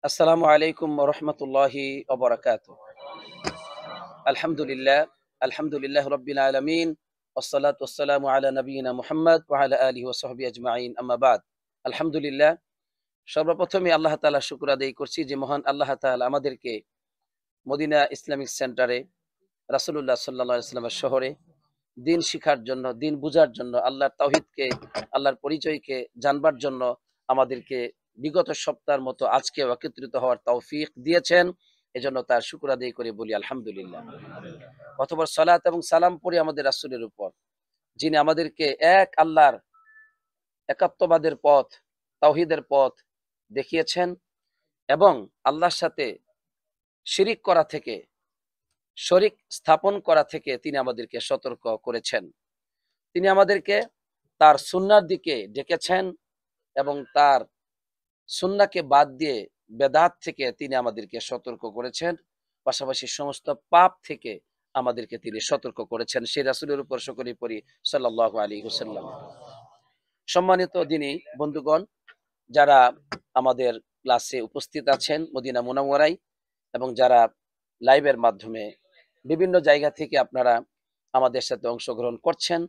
আসসালামু আলাইকুম ওয়া রাহমাতুল্লাহি ওয়া বারাকাতুহু। আলহামদুলিল্লাহ, আলহামদুলিল্লাহ রাব্বিল আলামিন ওয়াসসালাতু ওয়াসসালামু আলা নাবিয়িনা মুহাম্মদ ওয়া আলা আলিহি ওয়া সাহবিহি আজমাইন আম্মা বাদ। আলহামদুলিল্লাহ, সর্বপ্রথমে আল্লাহ তাআলার শুকর আদায় করছি যে মহান আল্লাহ তাআলা আমাদেরকে মদিনা ইসলামিক সেন্টারে রাসূলুল্লাহ সাল্লাল্লাহু আলাইহি ওয়াসাল্লামের শহরে দ্বীন শিখার জন্য, দ্বীন বুঝার জন্য, আল্লাহর তাওহীদকে, আল্লাহর পরিচয়কে জানবার জন্য আমাদেরকে বিগত সপ্তাহের মতো আজকেও একত্রিত হওয়ার তৌফিক দিয়েছেন। এজন্য তার শুকর আদায় করে বলি আলহামদুলিল্লাহ। অতঃপর সালাত এবং সালাম পড়ি আমাদের রাসূলের উপর, যিনি আমাদেরকে এক আল্লাহর একাত্মবাদের পথ, তাওহীদের পথ দেখিয়েছেন এবং আল্লাহর সাথে শিরিক করা থেকে, শরিক স্থাপন করা থেকে তিনি আমাদেরকে সতর্ক করেছেন। তিনি আমাদেরকে তার সুন্নাহর দিকে ডেকেছেন এবং তার সুন্নাহকে বাদ দিয়ে বেদাত থেকে তিনি আমাদেরকে সতর্ক করেছেন। পাশাপাশি সমস্ত পাপ থেকে আমাদেরকে তিনি সতর্ক করেছেন। সেই রাসূলের উপর সকলেই পড়ি সাল্লাল্লাহু আলাইহি ওয়াসাল্লাম। সম্মানিত দিনী বন্ধুগণ, যারা আমাদের ক্লাসে উপস্থিত আছেন মদিনা মুনাওয়ারায় এবং যারা লাইভের মাধ্যমে বিভিন্ন জায়গা থেকে আপনারা আমাদের সাথে অংশগ্রহণ করছেন,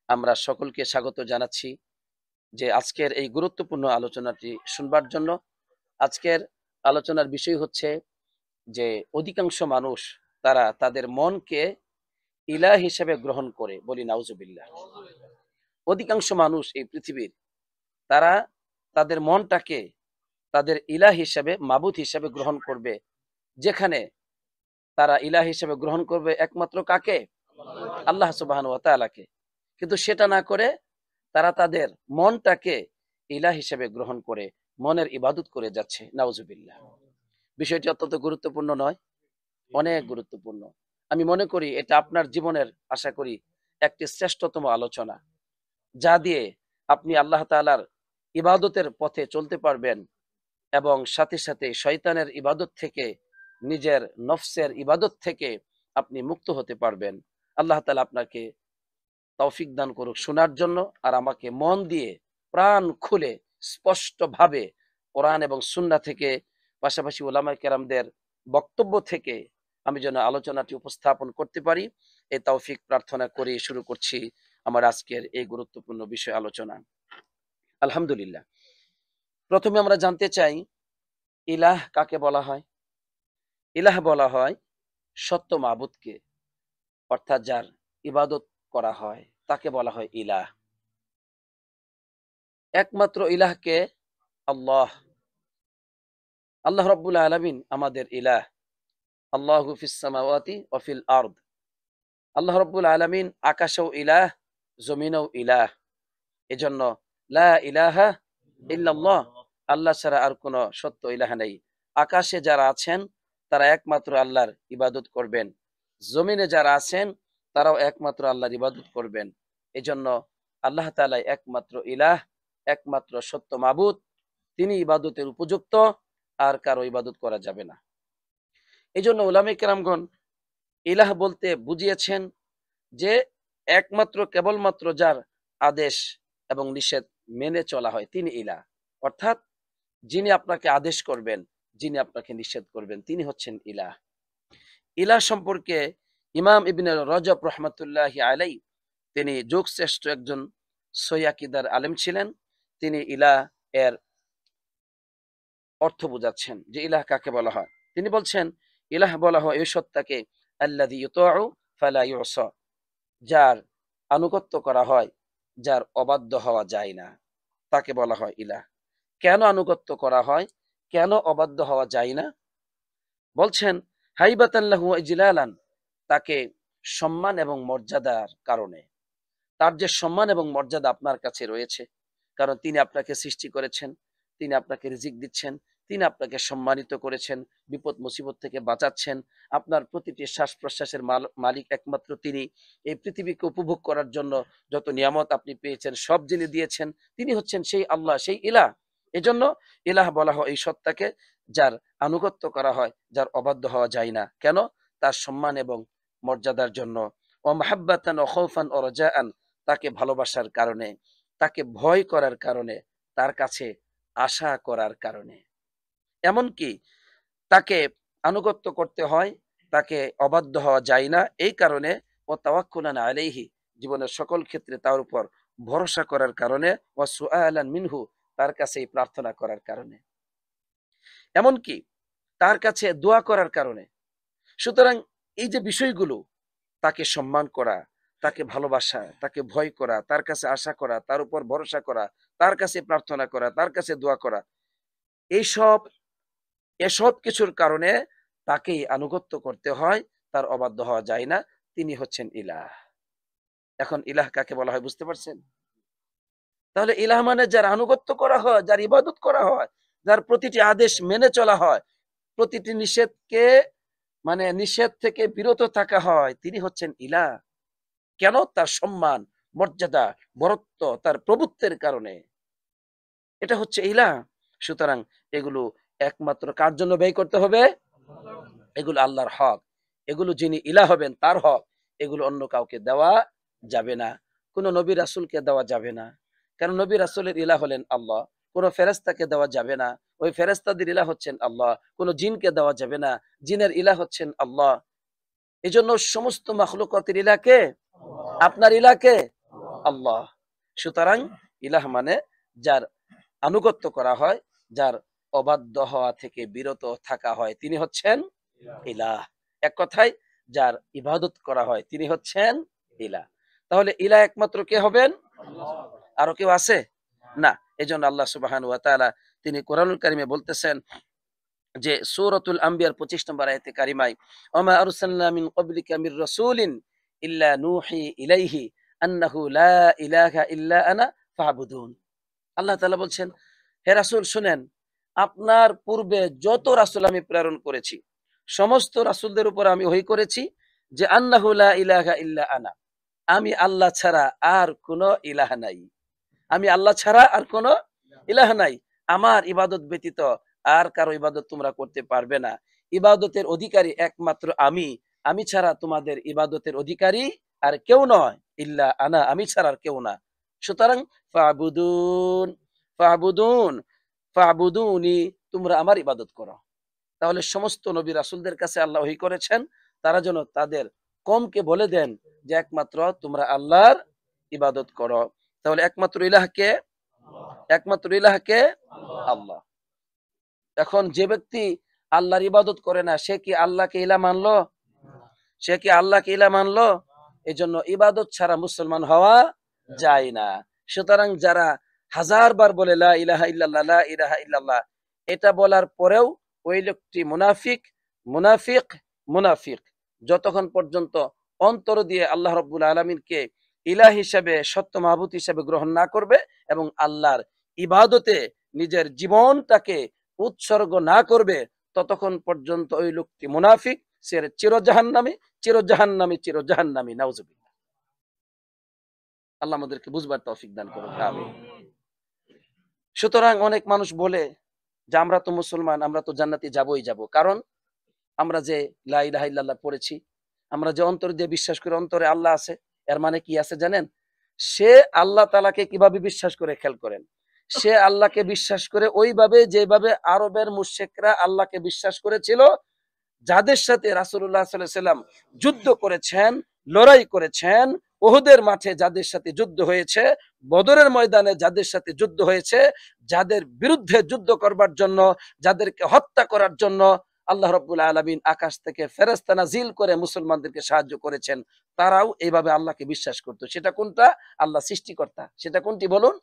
আমরা সকলকে স্বাগত জানাচ্ছি যে আজকের এই গুরুত্বপূর্ণ আলোচনাটি শুনবার জন্য। আজকের আলোচনার বিষয় হচ্ছে যে অধিকাংশ মানুষ তারা তাদের মনকে ইলাহ হিসেবে গ্রহণ করে, বলি নাউজুবিল্লাহ। অধিকাংশ মানুষ এই পৃথিবীর তারা তাদের মনটাকে তাদের ইলাহ হিসেবে, মাবুদ হিসেবে গ্রহণ করবে, যেখানে তারা ইলাহ হিসেবে গ্রহণ করবে একমাত্র কাকে? আল্লাহ সুবহানাহু ওয়া তাআলাকে। কিন্তু সেটা না করে তারা তাদের মনটাকে ইলাহ হিসেবে গ্রহণ করে মনের ইবাদত করে যাচ্ছে। নাউজুবিল্লাহ। বিষয়টি অত্যন্ত গুরুত্বপূর্ণ নয়? অনেক গুরুত্বপূর্ণ। আমি মনে করি এটা আপনার জীবনের, আশা করি, একটি শ্রেষ্ঠতম আলোচনা, যা দিয়ে আপনি আল্লাহ তাআলার ইবাদতের পথে চলতে পারবেন এবং সাথে সাথে শয়তানের ইবাদত থেকে, নিজের নফসের ইবাদত থেকে আপনি মুক্ত হতে পারবেন। আল্লাহ তাআলা আপনাকে তৌফিক দান করুক শোনার জন্য, আর আমাকে মন দিয়ে প্রাণ খুলে স্পষ্টভাবে কোরআন এবং সুন্নাহ থেকে, পাশাপাশি উলামায়ে কেরামদের বক্তব্য থেকে আমি যেন আলোচনাটি উপস্থাপন করতে পারি, এই তৌফিক প্রার্থনা করে শুরু করছি আমার আজকের এই গুরুত্বপূর্ণ বিষয় আলোচনা। আলহামদুলিল্লাহ। প্রথমে আমরা জানতে চাই ইলাহ কাকে বলা হয়? ইলাহ বলা হয় সত্য মাবুদকে, অর্থাৎ যার ইবাদত করা হয় তাকে বলা হয় ইলাহ। একমাত্র ইলাহকে আল্লাহ, আল্লাহ রাব্বুল আলামিন আমাদের ইলাহ। আল্লাহু ফিস সামাওয়াতি ওয়া ফিল আরদ। আল্লাহ রাব্বুল আলামিন আকাশেও ইলাহ, জমিনেও ইলাহ। এজন্য লা ইলাহা ইল্লাল্লাহ, আল্লাহ ছাড়া আর কোন সত্য ইলাহ নেই। আকাশে যারা আছেন তারা একমাত্র আল্লাহর ইবাদত করবেন, জমিনে যারা আছেন তারাও একমাত্র আল্লাহর ইবাদত করবেন। এজন্য আল্লাহ তাআলাই একমাত্র ইলাহ, একমাত্র সত্য মাবুদ। তিনি ইবাদতের উপযুক্ত, আর কারো ইবাদত করা যাবে না। এজন্য উলামায়ে কেরামগণ ইলাহ বলতে বুঝিয়েছেন যে একমাত্র কেবলমাত্র যার আদেশ এবং নিষেধ মেনে চলা হয় তিনি ইলাহ। অর্থাৎ যিনি আপনাকে আদেশ করবেন, যিনি আপনাকে নিষেধ করবেন, তিনি হচ্ছেন ইলাহ। ইলাহ সম্পর্কে ইমাম ইবনে রজব রহমাতুল্লাহি আলাইহি, তিনি যুগশ্রেষ্ঠ একজন সহিহ আকীদার আলেম ছিলেন। তিনি ইলাহ এর অর্থ বুঝাচ্ছেন যে ইলাহ কাকে বলা হয়। তিনি বলছেন ইলাহ বলা হয় এই সত্তাকে আল্লাযী ইউতাউ ফালা ইউসা, যার আনুগত্য করা হয়, যার অবাধ্য হওয়া যায় না, তাকে বলা হয় ইলাহ। কেন আনুগত্য করা হয়, কেন অবাধ্য হওয়া যায় না? বলছেন হাইবাতান লাহু ওয়া ইজলালান, তাকে সম্মান এবং মর্যাদার কারণে। তার যে সম্মান এবং মর্যাদা আপনার কাছে রয়েছে, কারণ তিনি আপনাকে সৃষ্টি করেছেন, তিনি আপনাকে রিজিক দিচ্ছেন, তিনি আপনাকে সম্মানিত করেছেন, বিপদ মুসিবত থেকে বাঁচাচ্ছেন। আপনার প্রতিটি শ্বাস প্রশ্বাসের মালিক একমাত্র তিনি। এই পৃথিবীকে উপভোগ করার জন্য যত নিয়ামত আপনি পেয়েছেন সব যিনি দিয়েছেন তিনি হচ্ছেন সেই আল্লাহ, সেই ইলাহ। এজন্য ইলাহ বলা হয় এই সত্তাকে, যার আনুগত্য করা হয়, যার অবাধ্য হওয়া যায় না। কেন? তার সম্মান এবং মর্যাদার জন্য। ও মাহাব্বাতান ও খৌফান ও রাজাআন, তাকে ভালোবাসার কারণে, তাকে ভয় করার কারণে, তার কাছে আশা করার কারণে। এমনকি তাকে আনুগত্য করতে হয়, তাকে অবাধ্য হওয়া যায় না। এই কারণে ও তাওয়াক্কুলান আলাইহি, জীবনের সকল ক্ষেত্রে তার উপর ভরসা করার কারণে, ওয়া সুআলান মিনহু, তার কাছেই প্রার্থনা করার কারণে, এমনকি তার কাছে দোয়া করার কারণে। সুতরাং এই যে বিষয়গুলো, তাকে সম্মান করা, তাকে ভালোবাসা, তাকে ভয় করা, তার কাছে আশা করা, তার উপর ভরসা করা, তার কাছে প্রার্থনা করা, তার কাছে দোয়া করা, এইসব এসব কিছুর কারণে তাকেই আনুগত্য করতে হয়, তার অবাধ্য হওয়া যায় না। তিনি হচ্ছেন ইলাহ। এখন ইলাহ কাকে বলা হয় বুঝতে পারছেন? তাহলে ইলাহ মানে যার আনুগত্য করা হয়, যার ইবাদত করা হয়, যার প্রতিটি আদেশ মেনে চলা হয়, প্রতিটি নিষেধকে মানে নিষেধ থেকে বিরত থাকা হয়, তিনি হচ্ছেন ইলাহ। কেন? তার সম্মান, মর্যাদা, বরত্ব, তার প্রভুত্বের কারণে। এটা হচ্ছে ইলাহ। সুতরাং এগুলো একমাত্র কার জন্য ব্যয় করতে হবে? এগুলো আল্লাহর হক। এগুলো যিনি ইলাহ হবেন তার হক। এগুলো অন্য কাউকে দেওয়া যাবে না। কোন নবী রাসূলকে দেওয়া যাবে না। কারণ নবী রাসূলের ইলাহ হলেন আল্লাহ। কোন ফেরেশতাকে দেওয়া যাবে না। ওই ফেরেশতাদের ইলাহ হচ্ছেন আল্লাহ। কোন জিনকে দেওয়া যাবে না। জিনের ইলাহ হচ্ছেন আল্লাহ। এজন্য সমস্ত মাখলুকাতের ইলাহ কে? আপনার ইলাহ কে? আল্লাহ। সুতরাং ইলাহ মানে যার আনুগত্য করা হয়, যার অবাধ্য হওয়া থেকে বিরত থাকা হয়, তিনি হচ্ছেন ইলাহ। এক কথায় যার ইবাদত করা হয় তিনি হচ্ছেন ইলাহ। তাহলে ইলাহ একমাত্র কে হবেন? আরো কেউ আছে? না। এজন্য আল্লাহ সুবহানাহু ওয়া তাআলা তিনি কোরআনুল কারীমে বলতেছেন যে সূরাতুল আম্বিয়ার ২৫ নম্বর আয়াতে কারিমায়, ওমা আরসালনা মিন ক্বাবলিকা মির রাসূলিন ইল্লা নূহি ইলাইহি আন্নাহু লা ইলাহা ইল্লা আনা ফাবুদুন। আল্লাহ তাআলা বলছেন, হে রাসূল শুনেন, আপনার পূর্বে যত রাসূল আমি প্রেরণ করেছি, সমস্ত রাসূলদের উপর আমি ওহী করেছি যে আন্নাহু লা ইলাহা ইল্লা আনা, আমি আল্লাহ ছাড়া আর কোন ইলাহ নাই। আমি আল্লাহ ছাড়া আর কোন ইলাহ নাই। আমার ইবাদত ব্যতীত আর কারো ইবাদত তোমরা করতে পারবে না। ইবাদতের অধিকারী একমাত্র আমি। আমি ছাড়া তোমাদের ইবাদতের অধিকারী আর কেউ নয়। ইল্লা আনা, আমি ছাড়া আর কেউ না। সুতরাং ফাবুদুন, ফাবুদুন, ফাবুদুনি, তোমরা আমার ইবাদত করো। তাহলে সমস্ত নবী রাসূলদের কাছে আল্লাহ ওহী করেছেন, তারা যেন তাদের কওমকে বলে দেন যে একমাত্র তোমরা আল্লাহর ইবাদত করো। তাহলে একমাত্র ইলাহ কে? একমাত্র ইলাহ কে? আল্লাহ। এখন যে ব্যক্তি আল্লাহর ইবাদত করে না, সে কি আল্লাহকে ইলাহ মানলো? সে কি আল্লাহকে ইলাহ মানলো? এজন্য ইবাদত ছাড়া মুসলমান হওয়া যায় না। সুতরাং যারা হাজার বার বলে লা ইলাহা ইল্লাল্লাহ, লা ইলাহা ইল্লাল্লাহ, এটা বলার পরেও ওই লোকটি মুনাফিক, মুনাফিক, মুনাফিক। যতক্ষণ পর্যন্ত অন্তর দিয়ে আল্লাহ রাব্বুল আলামিনকে ইলাহ হিসেবে, সত্য মাহবুদ হিসেবে গ্রহণ না করবে এবং আল্লাহর ইবাদতে নিজের জীবনটাকে উৎসর্গ না করবে, ততক্ষণ পর্যন্ত ওই লোকটি মুনাফিক, সে চিরজাহান্নামী, চিরজাহান্নামী, চিরজাহান্নামী। নাউজুবিল্লাহ। আল্লাহ আমাদেরকে বুঝবার তৌফিক দান করুন। আমিন। সুতরাং অনেক মানুষ বলে যে আমরা তো মুসলমান, আমরা তো জান্নাতে যাবোই যাব। কারণ আমরা যে লা ইলাহা ইল্লাল্লাহ পড়েছি, আমরা যে অন্তর দিয়ে বিশ্বাস করি অন্তরে আল্লাহ আছে। এর মানে কি আছে জানেন? সে আল্লাহ তাআলাকে কিভাবে বিশ্বাস করে খেয়াল করেন। সে আল্লাহকে বিশ্বাস করে ওইভাবে যেভাবে আরবের মুশরিকরা আল্লাহকে বিশ্বাস করেছিল, যাদের সাথে রাসূলুল্লাহ সাল্লাল্লাহু আলাইহি সাল্লাম যুদ্ধ করেছেন, লড়াই করেছেন, উহুদের মাঠে যাদের সাথে যুদ্ধ হয়েছে, বদরের ময়দানে যাদের সাথে যুদ্ধ হয়েছে, যাদের বিরুদ্ধে যুদ্ধ করবার জন্য, যাদেরকে হত্যা করার জন্য আল্লাহ রাব্বুল আলামিন আকাশ থেকে ফেরেশতা নাজিল করে মুসলমানদেরকে সাহায্য করেছেন, তারাও এইভাবে আল্লাহকে বিশ্বাস করত। সেটা কোনটা? আল্লাহ সৃষ্টিকর্তা। সেটা কোনটি বলুন?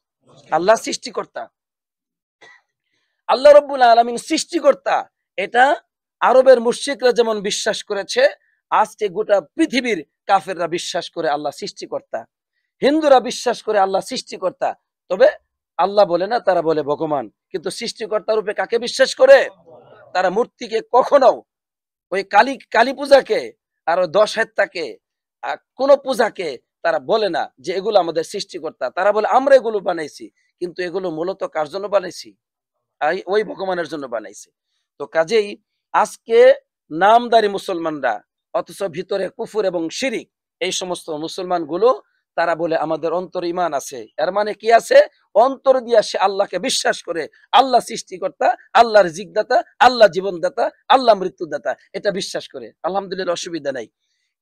আল্লাহ সৃষ্টিকর্তা। আল্লাহ রাব্বুল আলামিন সৃষ্টিকর্তা। এটা আরবের মুশরিকরা যেমন বিশ্বাস করেছে, আজকে গোটা পৃথিবীর কাফেররা বিশ্বাস করে আল্লাহ সৃষ্টিকর্তা। হিন্দুরা বিশ্বাস করে আল্লাহ সৃষ্টিকর্তা। তবে আল্লাহ বলে না, তারা বলে ভগবান। কিন্তু সৃষ্টিকর্তা রূপে কাকে বিশ্বাস করে? তারা মূর্তিকে কখনো, ওই কালী পূজাকে আর ওই ১০ হাত্তাকে, কোন পূজাকে তারা বলে না যে এগুলো আমাদের সৃষ্টিকর্তা। তারা বলে আমরা এগুলো বানাইছি। কিন্তু এগুলো মূলত কার জন্য বানাইছি? ওই ভগবানের জন্য বানাইছে। তো কাজেই আজকে নামদারি মুসলমানরা, অথচ ভিতরে কুফর এবং শিরিক, এই সমস্ত মুসলমান গুলো তারা বলে আমাদের অন্তরে ঈমান আছে। এর মানে কি আছে? অন্তর দিয়া সে আল্লাহকে বিশ্বাস করে, আল্লাহ সৃষ্টিকর্তা, আল্লাহ রিজিকদাতা, আল্লাহ জীবনদাতা, আল্লাহ মৃত্যুদাতা, এটা বিশ্বাস করে, আলহামদুলিল্লাহ, অসুবিধা নাই।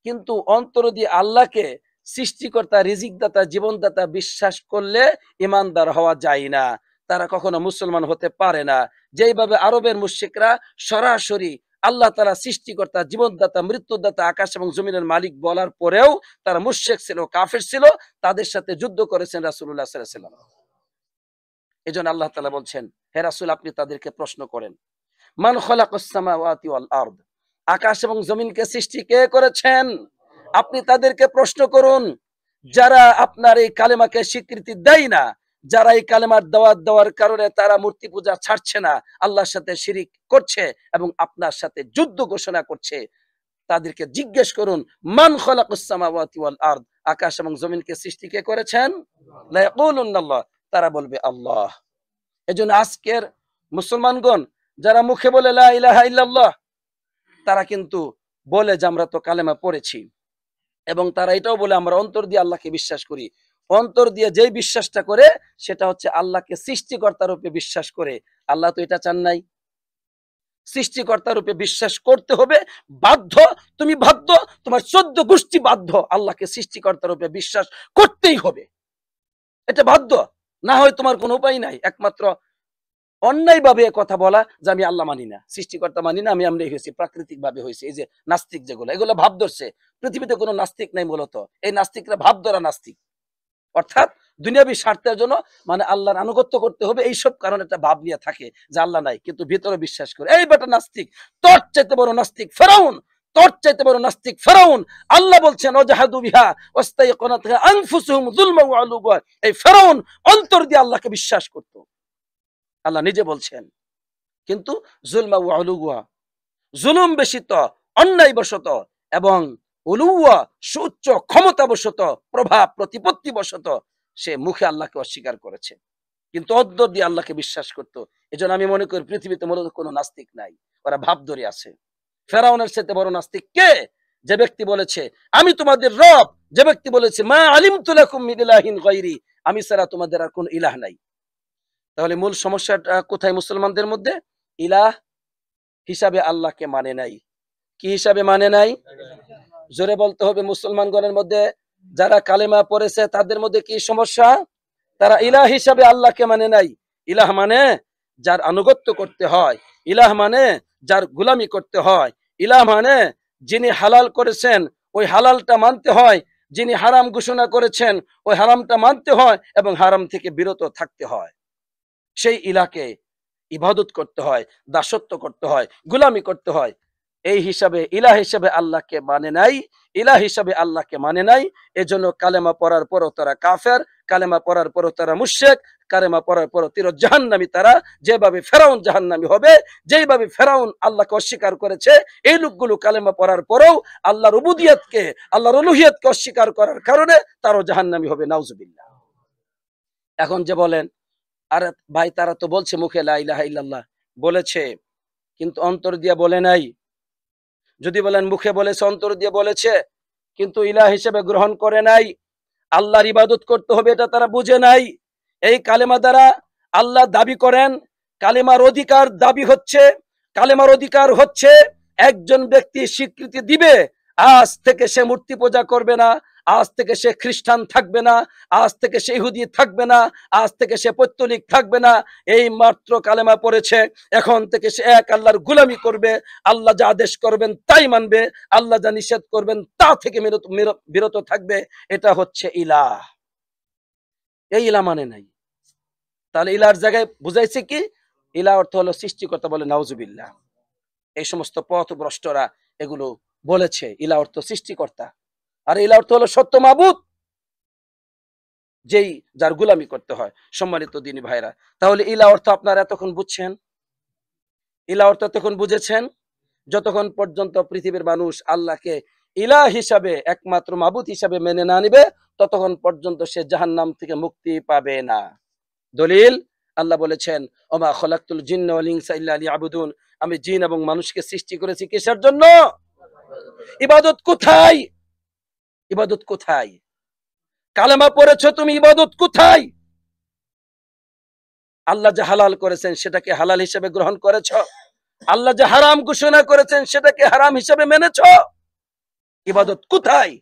কিন্তু অন্তর দিয়ে আল্লাহকে সৃষ্টিকর্তা, রিজিকদাতা, জীবনদাতা বিশ্বাস করলে ইমানদার হওয়া যায় না, তারা কখনো মুসলমান হতে পারে না। যেইভাবে আরবের মুশরিকরা সরাসরি আল্লাহ তাআলা সৃষ্টিকর্তা, জীবনদাতা, মৃত্যুদাতা, আকাশ এবং জমিনের মালিক বলার পরেও তারা মুশরিক ছিল, কাফের ছিল, তাদের সাথে যুদ্ধ করেছেন রাসূলুল্লাহ সাল্লাল্লাহু আলাইহি ওয়াসাল্লাম। এজন্য আল্লাহ তাআলা বলছেন, হে রাসূল, আপনি তাদেরকে প্রশ্ন করেন, মান খালাকাস সামাওয়াতি ওয়াল আরদ, আকাশ এবং জমিনকে সৃষ্টি কে করেছেন? আপনি তাদেরকে প্রশ্ন করুন, যারা আপনার এই কালেমাকে স্বীকৃতি দেয় না, যারা এই কালেমার দাওয়াত দেওয়ার কারণে তারা মূর্তি পূজা ছাড়ছে না, আল্লাহর সাথে শিরিক করছে এবং আপনার সাথে যুদ্ধ ঘোষণা করছে, তাদেরকে জিজ্ঞেস করুন, মান খালাকাস সামাওয়াতি ওয়াল আরদ, আকাশ এবং জমিনকে সৃষ্টি কে করেছেন? লা ইয়াকুলুন্না আল্লাহ, তারা বলবে আল্লাহ। এজন্য আজকের মুসলমানগণ যারা মুখে বলে লা ইলাহা ইল্লাল্লাহ, তারা কিন্তু বলে যে আমরা তো কালেমা পড়েছি, এবং তারা এটাও বলে আমরা অন্তর দিয়ে আল্লাহকে বিশ্বাস করি। অন্তর দিয়ে যেই বিশ্বাসটা করে সেটা হচ্ছে আল্লাহকে সৃষ্টিকর্তা রূপে বিশ্বাস করে। আল্লাহ তো এটা চান নাই। সৃষ্টিকর্তা রূপে বিশ্বাস করতে হবে, বাধ্য, তুমি বাধ্য, তোমার 14 গোষ্ঠী বাধ্য, আল্লাহকে সৃষ্টিকর্তা রূপে বিশ্বাস করতেই হবে, এটা বাধ্য, না হয় তোমার কোনো উপায় নাই। একমাত্র অন্যায় ভাবে কথা বলা যে আমি আল্লাহ মানি না, সৃষ্টিকর্তা মানি না, আমি এমনি হয়েছি, প্রাকৃতিক ভাবে হয়েছে। এই যে নাস্তিক যেগুলো, এগুলো ভাব ধরছে। পৃথিবীতে কোনো নাস্তিক নাই মূলত, এই নাস্তিকরা ভাব ধরা নাস্তিক, অর্থাৎ দুনিয়াবী স্বার্থের জন্য মানে আল্লাহর আনুগত্য করতে হবে, এইসব কারণে একটা ভাব নিয়ে থাকে যে আল্লাহ নাই, কিন্তু ভিতরে বিশ্বাস করে। এই বেটা নাস্তিক, তোর চাইতে বড় নাস্তিক ফেরাউন, তোর চাইতে বড় নাস্তিক ফেরাউন। আল্লাহ বলছেন ওয়াজাহাদু বিহা ওয়াস্তাইকানাতহা আনফুসুহুম যুলমান ওয়া উলুওয়া। এই ফেরাউন অন্তর দিয়ে আল্লাহকে বিশ্বাস করত, আল্লাহ নিজে বলছেন, কিন্তু জুলমা ওয়া উলুওয়া, জুলুম বেশিত, অন্যায় বশত, এবং উলুওয়া, সুউচ্চ ক্ষমতা বশত, প্রভাব প্রতিপত্তি বশত সে মুখে আল্লাহকে অস্বীকার করেছে, কিন্তু অন্তর দিয়ে আল্লাহকে বিশ্বাস করত। এজন্য আমি মনে করি পৃথিবীতে মূলত কোনো নাস্তিক নাই, ওরা ভাব ধরে আছে। ফেরাউনের সাথে বড় নাস্তিক কে? যে ব্যক্তি বলেছে আমি তোমাদের রব, যে ব্যক্তি বলেছে মা আলিমতু লাকুম মিন ইলাহিন গায়রি, আমি ছাড়া তোমাদের আর কোনো ইলাহ নাই। তাহলে মূল সমস্যাটা কোথায় মুসলমানদের মধ্যে? ইলাহ হিসাবে আল্লাহকে মানে নাই। কি হিসাবে মানে নাই? জোরে বলতে হবে। মুসলমানগণের মধ্যে যারা কালেমা পড়েছে তাদের মধ্যে কি সমস্যা? তারা ইলাহ হিসাবে আল্লাহকে মানে নাই। ইলাহ মানে যার আনুগত্য করতে হয়, ইলাহ মানে যার গোলামি করতে হয়, ইলাহ মানে যিনি হালাল করেছেন ওই হালালটা মানতে হয়, যিনি হারাম ঘোষণা করেছেন ওই হারামটা মানতে হয় এবং হারাম থেকে বিরত থাকতে হয়। সেই ইলাহকে ইবাদত করতে হয়, দাসত্ব করতে হয়, গোলামি করতে হয়। এই হিসাবে ইলাহ হিসাবে আল্লাহকে মানে নাই, ইলাহ হিসাবে আল্লাহকে মানে নাই। এজন্য কালেমা পড়ার পরও তারা কাফের, কালেমা পড়ার পরও তারা মুশরিক, কালেমা পড়ার পরও তির জাহান্নামী। তারা যেভাবে ফেরাউন জাহান্নামী হবে, যেভাবে ফেরাউন আল্লাহকে অস্বীকার করেছে, এই লোকগুলো কালেমা পড়ার পরেও আল্লাহর উবুদিয়তকে, আল্লাহর উলুহিয়তকে অস্বীকার করার কারণে তারাও জাহান্নামী হবে, নাউজুবিল্লাহ। এখন যে বলেন আরে ভাই তারা তো বলছে মুখে লা ইলাহা ইল্লাল্লাহ বলেছে, কিন্তু অন্তর দিয়ে বলে নাই। যদি বলেন মুখে বলেছে, অন্তর দিয়ে বলেছে, কিন্তু ইলাহ হিসেবে গ্রহণ করে নাই, আল্লাহর ইবাদত করতে হবে এটা তারা বুঝে নাই। এই কালেমা দ্বারা আল্লাহ দাবি করেন, কালেমার অধিকার দাবি হচ্ছে, কালেমার অধিকার হচ্ছে একজন ব্যক্তি স্বীকৃতি দিবে আজ থেকে সে মূর্তি পূজা করবে না, আজ থেকে সে খ্রিস্টান থাকবে না, আজ থেকে সে ইহুদি থাকবে না, আজ থেকে সে পৌত্তলিক থাকবে না। এই মাত্র কালেমা পড়েছে, এখন থেকে সে এক আল্লাহর গোলামি করবে, আল্লাহ যা আদেশ করবেন তাই মানবে, আল্লাহ যা নিষেধ করবেন তা থেকে বিরত থাকবে। এটা হচ্ছে ইলাহ। এই ইলাহ মানে নাই। তাহলে ইলাহর জায়গায় বুঝাইছে কি? ইলাহ অর্থ হলো সৃষ্টিকর্তা, বলে নাউজুবিল্লাহ। এই সমস্ত পথভ্রষ্টরা এগুলো বলেছে ইলাহ অর্থ সৃষ্টিকর্তা, আর ইলাহ অর্থ হলো সত্য মাবুদ, যেই যার গোলামি করতে হয়। সম্মানিত দিনী ভাইরা, তাহলে ইলাহ অর্থ আপনারা এতক্ষণ বুঝছেন, ইলাহ অর্থ এতক্ষণ বুঝেছেন। যতক্ষণ পর্যন্ত পৃথিবীর মানুষ আল্লাহকে ইলাহ হিসাবে, একমাত্র মাবুদ হিসাবে মেনে না নিবে, ততক্ষণ পর্যন্ত সে জাহান্নাম থেকে মুক্তি পাবে না। দলিল, আল্লাহ বলেছেন ওমা খলাকতুল জিন্না ওয়াল ইনসা ইল্লা লিয়াবুদুন, আমি জিন এবং মানুষকে সৃষ্টি করেছি কিসের জন্য? ইবাদত কোথায়? ইবাদত কোথায়? কালেমা পড়েছো তুমি, ইবাদত কোথায়? আল্লাহ যে হালাল করেছেন সেটাকে হালাল হিসেবে গ্রহণ করেছ? আল্লাহ যে হারাম ঘোষণা করেছেন সেটাকে হারাম হিসেবে মেনেছ? ইবাদত কোথায়?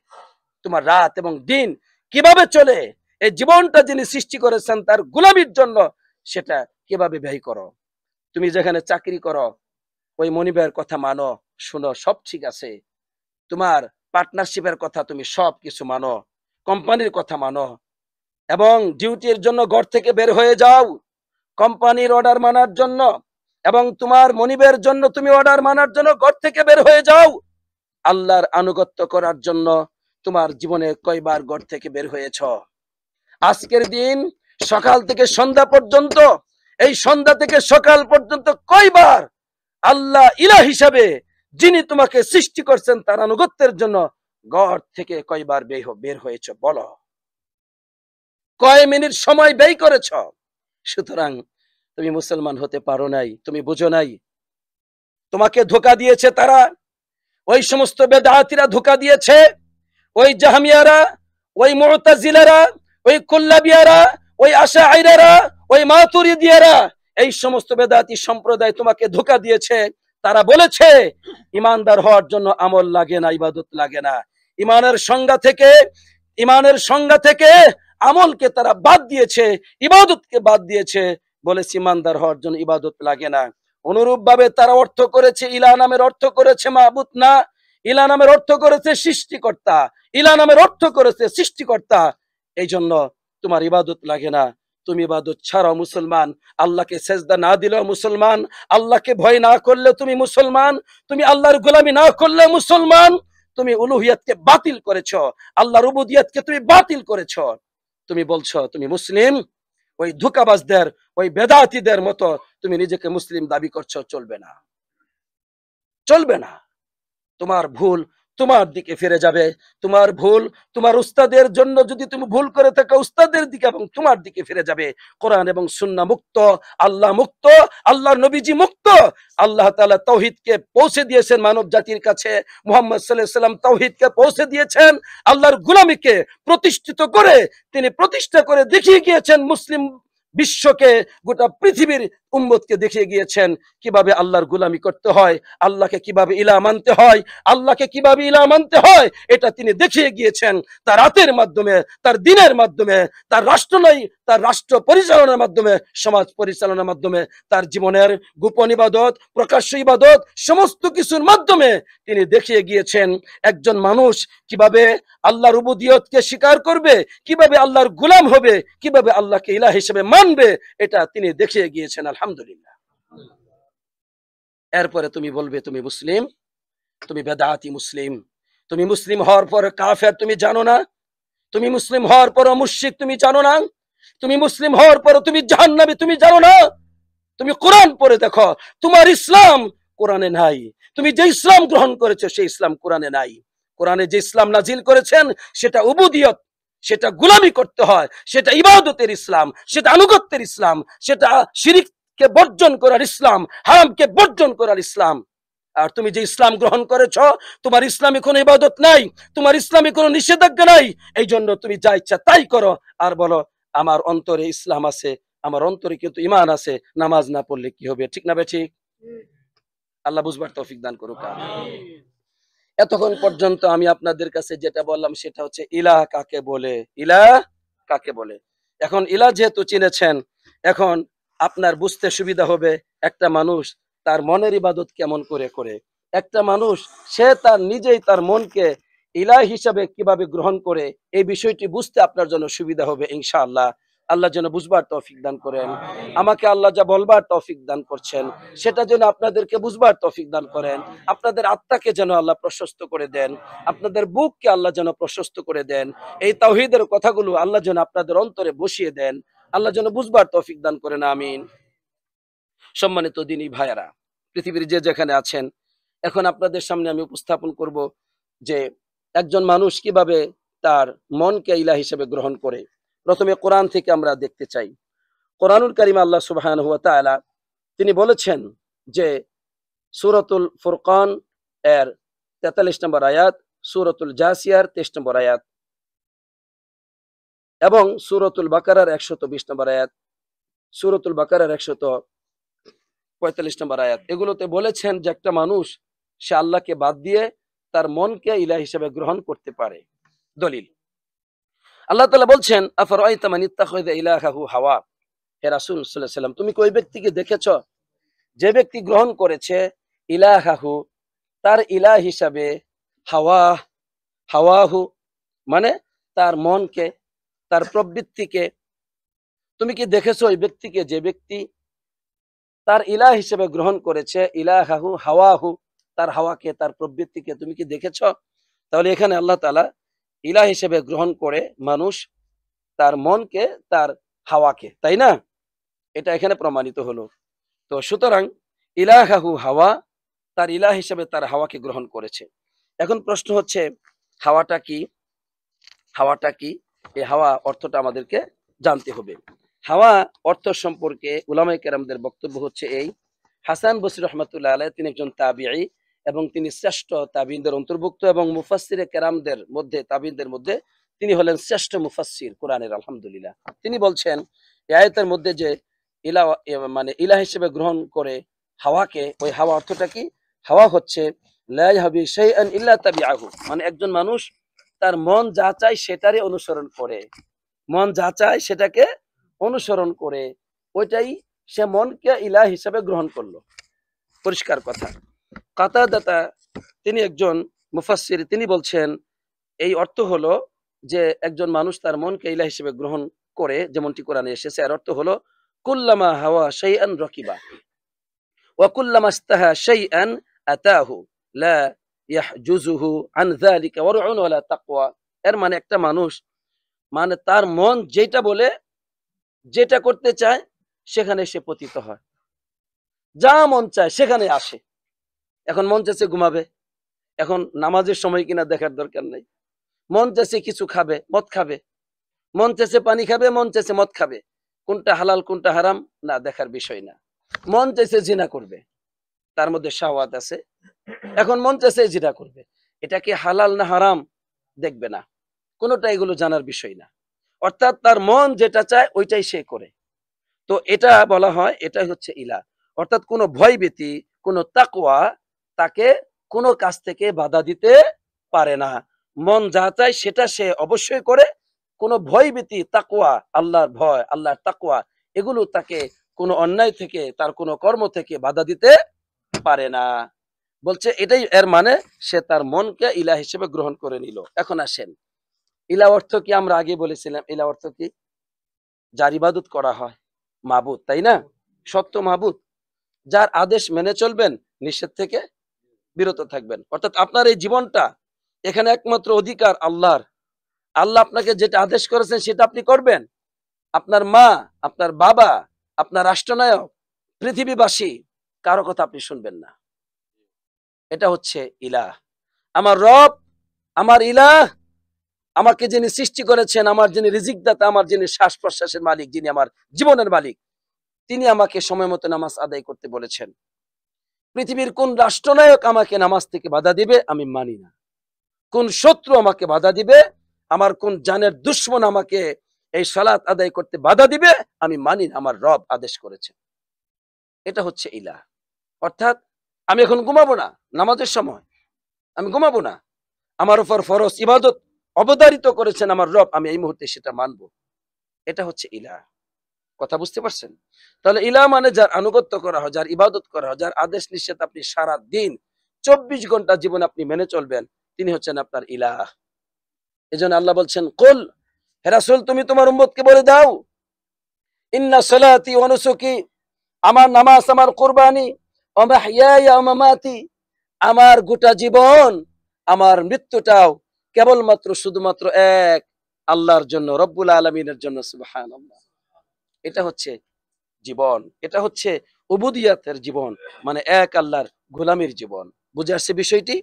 তোমার রাত এবং দিন কিভাবে চলে, এই জীবনটা যিনি সৃষ্টি করেছেন তার গোলামির জন্য, সেটা কিভাবে ব্যয় করো? তুমি যেখানে চাকরি করো ওই মনিবের কথা মানো, শুনো, সব ঠিক আছে। তোমার পার্টনারশিপের কথা তুমি সব কিছু মানো, কোম্পানির কথা মানো, এবং ডিউটির জন্য ঘর থেকে বের হয়ে যাও কোম্পানির অর্ডার মানার জন্য, এবং তোমার মনিবের জন্য তুমি অর্ডার মানার জন্য ঘর থেকে বের হয়ে যাও। আল্লাহর আনুগত্য করার জন্য তোমার জীবনে কয়বার ঘর থেকে বের হয়েছ? আজকের দিন সকাল থেকে সন্ধ্যা পর্যন্ত, এই সন্ধ্যা থেকে সকাল পর্যন্ত কয়বার আল্লাহ ইলাহ হিসাবে যিনি তোমাকে সৃষ্টি করছেন তার আনুগত্যের জন্য ঘর থেকে কয়বার বের হয়েছ বলো? কয় মিনিট সময় ব্যয় করেছ? সুতরাং তুমি মুসলমান হতে পারো নাই, তুমি বুঝো নাই। তোমাকে ধোঁকা দিয়েছে তারা, ওই সমস্ত বেদাতিরা ধোঁকা দিয়েছে, ওই জাহমিয়ারা, ওই মুতাজিলারা, ওই কুল্লাবিয়ারা, ওই আশাইরারা, ওই মাতুরিদিয়ারা, এই সমস্ত বেদাতি সম্প্রদায় তোমাকে ধোঁকা দিয়েছে। তারা বলেছে ইমানদার হওয়ার জন্য আমল লাগে না, ইবাদত লাগে না। ইমানের সংজ্ঞা থেকে আমলকে তারা বাদ দিয়েছে, ইবাদতকে বাদ দিয়েছে, বলেছে ইমানদার হওয়ার জন্য ইবাদত লাগে না। অনুরূপ ভাবে তারা অর্থ করেছে, ইলা নামের অর্থ করেছে মাবুদ না, ইলা নামের অর্থ করেছে সৃষ্টিকর্তা, ইলা নামের অর্থ করেছে সৃষ্টিকর্তা। এই জন্য তোমার ইবাদত লাগে না। তুমি ইবাদত ছাড়াও মুসলমান, আল্লাহকে সেজদা না দিলেও মুসলমান, আল্লাহকে ভয় না করলে তুমি মুসলমান, তুমি আল্লাহর গোলামি না করলে মুসলমান, তুমি উলুহিয়াতকে বাতিল করেছ, আল্লাহর উবুদিয়াতকে তুমি বাতিল করেছ। তুমি বলছো তুমি মুসলিম, ওই ধোঁকাবাজদের, ওই বেদাতীদের মতো তুমি নিজেকে মুসলিম দাবি করছো, চলবে না, চলবে না। তোমার ভুল তোমার দিকে ফিরে যাবে। তোমার ভুল তোমার উস্তাদের জন্য যদি তুমি ভুল করে থাকো, উস্তাদের দিকে এবং তোমার দিকে ফিরে যাবে। কোরআন এবং সুন্নাহ মুক্ত, আল্লাহ মুক্ত, আল্লাহর নবীজি মুক্ত। আল্লাহ তাআলা তাওহীদকে পৌঁছে দিয়েছেন মানব জাতির কাছে, মুহাম্মদ সাল্লাল্লাহু আলাইহি ওয়াসাল্লাম তাওহীদকে পৌঁছে দিয়েছেন, আল্লাহর গোলামিকে প্রতিষ্ঠিত করে তিনি প্রতিষ্ঠা করে দেখিয়ে গিয়েছেন মুসলিম বিশ্বকে, গোটা পৃথিবীর উম্মতকে দেখিয়ে গিয়েছেন কিভাবে আল্লাহর গোলামি করতে হয়, আল্লাহকে কিভাবে ইলাহ মানতে হয়, আল্লাহকে কিভাবে ইলাহ মানতে হয়, এটা তিনি দেখিয়ে গিয়েছেন তার রাতের মাধ্যমে, তার দিনের মাধ্যমে, তার রাষ্ট্র নয়, তার রাষ্ট্র পরিচালনার মাধ্যমে, সমাজ পরিচালনার মাধ্যমে, তার জীবনের গোপন ইবাদত, প্রকাশ্য ইবাদত, সমস্ত কিছুর মাধ্যমে তিনি দেখিয়ে গিয়েছেন একজন মানুষ কিভাবে আল্লাহর উবুদিয়তকে স্বীকার করবে, কিভাবে আল্লাহর গোলাম হবে, কিভাবে আল্লাহকে ইলাহ হিসেবে মানবে, এটা তিনি দেখিয়ে গিয়েছেন। আলহামদুলিল্লাহ। এরপরে তুমি বলবে তুমি মুসলিম, তুমি বেদাতি মুসলিম। তুমি মুসলিম হওয়ার পর কাফের তুমি জানো না, তুমি মুসলিম হওয়ার পর মুশরিক তুমি জানো না, তুমি মুসলিম হওয়ার পর তুমি জাহান্নামী তুমি জানো না। তুমি কোরআন পড়ে দেখো, তোমার ইসলাম কোরআনে নাই। তুমি যে ইসলাম গ্রহণ করেছো সেই ইসলাম কোরআনে নাই। কোরআনে যে ইসলাম নাজিল করেছেন সেটা উবুদিয়ত, সেটা গোলামি করতে হয়, সেটা ইবাদতের ইসলাম, সেটা আনুগত্যের ইসলাম, সেটা শিরককে বর্জন করার ইসলাম, হারামকে বর্জন করার ইসলাম। আর তুমি যে ইসলাম গ্রহণ করেছো, তোমার ইসলামে কোনো ইবাদত নাই, তোমার ইসলামে কোনো নিষেধাজ্ঞা নাই। এই জন্য তুমি যা ইচ্ছা তাই করো আর বলো আমার অন্তরে ইসলাম আছে, আমার অন্তরে কিন্তু ঈমান আছে, নামাজ না পড়লে কি হবে? ঠিক না ঠিক? আল্লাহ বুঝবার তৌফিক দান করুক। এতক্ষণ পর্যন্ত আমি আপনাদের কাছে যেটা বললাম সেটা হচ্ছে ইলাহ কাকে বলে, ইলাহ কাকে বলে। এখন ইলাহ যেহেতু চিনেছেন, এখন আপনার বুঝতে সুবিধা হবে একটা মানুষ তার মনের ইবাদত কেমন করে করে। একটা মানুষ সে তার নিজেই তার মনকে ইলাহ হিসাবে কিভাবে গ্রহণ করে, এই বিষয়টি বুঝতে আপনার জন্য সুবিধা হবে ইনশাআল্লাহ। আল্লাহ যেন বুঝবার তৌফিক দান করেন, আমাকে আল্লাহ যা বলবার তৌফিক দান করছেন সেটা যেন আপনাদেরকে বুঝবার তৌফিক দান করেন, আপনাদের আত্মাকে যেন আল্লাহ প্রশস্ত করে দেন, আপনাদের বুককে আল্লাহ যেন প্রশস্ত করে দেন, এই তাওহীদের কথাগুলো আল্লাহ যেন আপনাদের অন্তরে বসিয়ে দেন, আল্লাহ যেন বুঝবার তৌফিক দান করেন, আমিন। সম্মানিত দিনী ভাইয়ারা, পৃথিবীর যে যেখানে আছেন, এখন আপনাদের সামনে আমি উপস্থাপন করব যে একজন মানুষ কিভাবে তার মনকে ইলাহ হিসেবে গ্রহণ করে। প্রথমে কোরআন থেকে আমরা দেখতে চাই। কোরআনুল কারীম আল্লাহ সুবহানাহু ওয়া তাআলা তিনি বলেছেন যে সূরাতুল ফুরকান এর 43 নম্বর আয়াত, সূরাতুল জাসিয়ার 23 নম্বর আয়াত এবং সূরাতুল বাকারার 120 নম্বর আয়াত, সূরাতুল বাকারার 145 নম্বর আয়াত। এগুলোতে বলেছেন যে একটা মানুষ সে আল্লাহকে বাদ দিয়ে তার মনকে ইলাহ হিসেবে গ্রহণ করতে পারে। দলিল, আল্লাহ তাআলা বলছেন, আফারাআইতা মান ইত্তাখাযা ইলাহাহু হাওয়া। হে রাসূল সাল্লাল্লাহু আলাইহি ওয়াসাল্লাম, তুমি কি ওই ব্যক্তিকে দেখেছো যে ব্যক্তি গ্রহণ করেছে ইলাহাহু, তার ইলাহ হিসাবে, হাওয়া, হাওয়াহু মানে তার মনকে, তার প্রবৃত্তিকে। তুমি কি দেখেছো ওই ব্যক্তিকে যে ব্যক্তি তার ইলাহ হিসেবে গ্রহণ করেছে ইলাহাহু হাওয়াহু, তার হাওয়াকে, তার প্রবৃত্তিকে তুমি কি দেখেছো? তাহলে এখানে আল্লাহ তাআলা ইলাহ হিসেবে গ্রহণ করে মানুষ তার মনকে, তার হাওয়াকে, তাই না? এটা এখানে প্রমাণিত হলো। তো সুতরাং ইলাহাহু হাওয়া, তার ইলাহ হিসেবে তার হাওয়াকে গ্রহণ করেছে। এখন প্রশ্ন হচ্ছে, হাওয়াটা কি? হাওয়াটা কি? এই হাওয়া অর্থটা আমাদেরকে জানতে হবে। হাওয়া অর্থ সম্পর্কে উলামায়ে কেরামদের বক্তব্য হচ্ছে এই, হাসান বসরি রহমাতুল্লাহ আলাইহি তিনি একজন তাবিঈ এবং তিনি শ্রেষ্ঠ তাবিঈনদের অন্তর্ভুক্ত এবং মুফাসসিরে কেরামদের মধ্যে, তাবিঈনদের মধ্যে তিনি হলেন শ্রেষ্ঠ মুফাসসির কোরআনের, আলহামদুলিল্লাহ। তিনি বলছেন এই আয়াতের মধ্যে যে ইলাহ মানে ইলাহ হিসেবে গ্রহণ করে হাওয়াকে, ওই হাওয়া অর্থটা কি? হাওয়া হচ্ছে লা ইয়াহবি শাইআন ইল্লা তাবিআহু, মানে একজন মানুষ তার মন যা চায় সেটারই অনুসরণ করে, মন যা চায় সেটাকে অনুসরণ করে, ওইটাই সে মনকে ইলাহ হিসাবে গ্রহণ করলো। পরিষ্কার কথা। কাতাদা তিনি একজন মুফাসসির, তিনি বলছেন এই অর্থ হলো যে একজন মানুষ তার মনকে ইলাহ হিসেবে গ্রহণ করে, যেমনটি কোরআনে এসেছে। এর অর্থ হলো কুল্লামা হাওয়া শাইআন রাকিবা ওয়া কুল্লামা ইস্তাহা শাইআন আতাহু লা ইয়াহজুজুহু আন যালিকা ওয়ারউন ওয়ালা তাকওয়া। এর মানে একটা মানুষ, মানে তার মন যেটা বলে, যেটা করতে চায় সেখানে সে পতিত হয়, যা মন চায় সেখানে আসে। এখন মন চাইছে ঘুমাবে, এখন নামাজের সময় কিনা দেখার দরকার নেই। মন চাইছে কিছু খাবে, মদ খাবে, মন চাইছে পানি খাবে, মন চাইছে মদ খাবে, কোনটা হালাল কোনটা হারাম না দেখার বিষয় না। মন চাইছে জিনা করবে, তার মধ্যে শাহওয়াত আছে, এখন মন চাইছে জিনা করবে, এটা কি হালাল না হারাম দেখবে না, কোনোটা এগুলো জানার বিষয় না। অর্থাৎ তার মন যেটা চায় ওইটাই সে করে। তো এটা বলা হয়, এটাই হচ্ছে ইলাহ। অর্থাৎ কোনো ভয়ভীতি, কোনো তাকওয়া তাকে কোনো কাজ থেকে বাধা দিতে পারে না। মন যা চায় সেটা সে অবশ্যই করে। কোনো ভয়ভীতি, তাকওয়া, আল্লাহর ভয়, আল্লাহর তাকওয়া, এগুলো তাকে কোনো অন্যায় থেকে, তার কোনো কর্ম থেকে বাধা দিতে পারে না। বলছে এটাই এর মানে, সে তার মনকে ইলাহ হিসেবে গ্রহণ করে নিল। এখন আসেন, ইলাহ অর্থ কি? আমরা আগে বলেছিলাম ইলাহ অর্থ কি? যার ইবাদত করা হয়, মাবুদ, তাই না? সত্য মাবুদ, যার আদেশ মেনে চলবেন, নিষেধ থেকে বিরত থাকবেন। অর্থাৎ আপনার এই জীবনটা, এখানে একমাত্র অধিকার আল্লাহর। আল্লাহ আপনাকে যেটা আদেশ করেছেন সেটা আপনি করবেন। আপনার মা, আপনার বাবা, আপনার রাষ্ট্রনায়ক, পৃথিবীবাসী, কারো কথা আপনি শুনবেন না। এটা হচ্ছে ইলাহ। আমার রব, আমার ইলাহ, আমাকে যিনি সৃষ্টি করেছেন, আমার যিনি রিজিক দাতা, আমার যিনি শ্বাস প্রশ্বাসের মালিক, যিনি আমার জীবনের মালিক, তিনি আমাকে সময় মতো নামাজ আদায় করতে বলেছেন। পৃথিবীর কোন রাষ্ট্রনায়ক আমাকে নামাজ থেকে বাধা দিবে আমি মানি না। কোন শত্রু আমাকে বাধা দিবে, আমার কোন জানের দুশ্মন আমাকে এই সালাত আদায় করতে বাধা দিবে, আমি মানি না। আমার রব আদেশ করেছেন। এটা হচ্ছে ইলাহ। অর্থাৎ আমি এখন ঘুমাবো না, নামাজের সময় আমি ঘুমাবো না। আমার উপর ফরজ ইবাদত অবধারিত করেছেন আমার রব, আমি এই মুহূর্তে সেটা মানবো। এটা হচ্ছে ইলাহ। কথা বুঝতে পারছেন? তাহলে ইলাহ মানে যার আনুগত্য করা হয়, যার ইবাদত করা হয়, যার আদেশ নিষেধ আপনি সারা দিন 24 ঘন্টা জীবন আপনি মেনে চলবেন, তিনি হচ্ছেন আপনার ইলাহ। এজন্য আল্লাহ বলছেন, কুল, হে রাসূল তুমি তোমার উম্মতকে বলে দাও, ইন্না সালাতি ওয়া নুসুকি, আমার নামাজ, আমার কুরবানি, ওয়া মাহইয়ায়া ওয়া মামাতি, আমার গোটা জীবন, আমার মৃত্যুটাও কেবলমাত্র শুধুমাত্র এক আল্লাহর জন্য, রব্বুল আলামিনের জন্য। সুবহানাল্লাহ। এটা হচ্ছে জীবন, এটা হচ্ছে উবুদিয়াতের জীবন, মানে এক আল্লাহর গোলামীর জীবন। বুঝে আসছে বিষয়টি?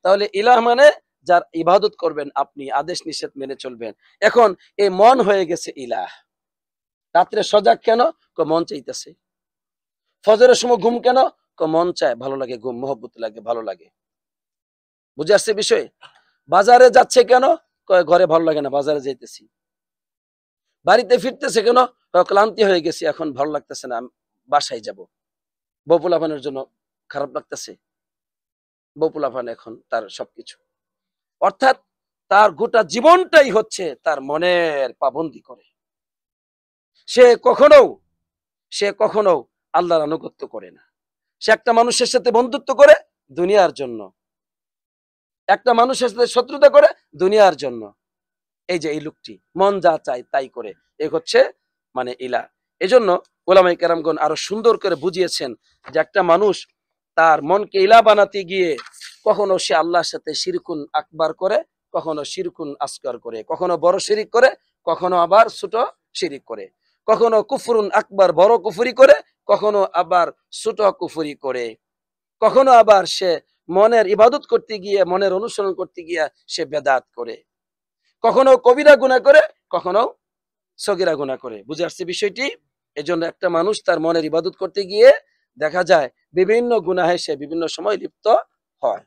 তাহলে ইলাহ মানে যার ইবাদত করবেন আপনি, আদেশ নিষেধ মেনে চলবেন। এখন এই মন হয়ে গেছে ইলাহ। রাত্রে সজাগ কেন? মন চাইতেছে। ফজরের সময় ঘুম কেন? মন চায়, ভালো লাগে, ঘুম মহব্বত লাগে, ভালো লাগে। বুঝে আসছে বিষয়? বাজারে যাচ্ছে কেন? ঘরে ভালো লাগে না, বাজারে যাইতেছি। বাড়িতে ফিরতেছে কেন? ক্লান্তি হয়ে গেছি, এখন ভালো লাগতেছে না, বাসায় যাব। বউ পোলাপানের জন্য খারাপ লাগতেছে, বউ পোলাপান এখন তার সবকিছু। অর্থাৎ তার গোটা জীবনটাই হচ্ছে তার মনের পাবন্দি করে। সে কখনো সে কখনো আল্লাহর আনুগত্য করে না। সে একটা মানুষের সাথে বন্ধুত্ব করে দুনিয়ার জন্য, একটা মানুষের সাথে শত্রুতা করে দুনিয়ার জন্য। এই যে এই লোকটি মন যা চায় তাই করে, এই হচ্ছে মানে ইলা। এজন্য ওলামায়ে কেরামগণ আরো সুন্দর করে বুঝিয়েছেন যে একটা মানুষ তার মনকে ইলা বানাতে গিয়ে কখনো সে আল্লাহর সাথে শিরকুন আকবার করে, কখনো শিরকুন আসগর করে, কখনো বড় শিরিক করে, কখনো আবার ছোট শিরিক করে, কখনো কুফরুন আকবার বড় কুফরি করে, কখনো আবার ছোট কুফরি করে, কখনো আবার সে মনের ইবাদত করতে গিয়ে, মনের অনুসরণ করতে গিয়ে সে বেদাত করে, কখনো কবিরা গুনাহ করে, কখনো সগীরা গুনাহ করে। বুঝে আসছে বিষয়টি? এজন্য একটা মানুষ তার মনের ইবাদত করতে গিয়ে দেখা যায় বিভিন্ন গুনাহে সে বিভিন্ন সময় লিপ্ত হয়।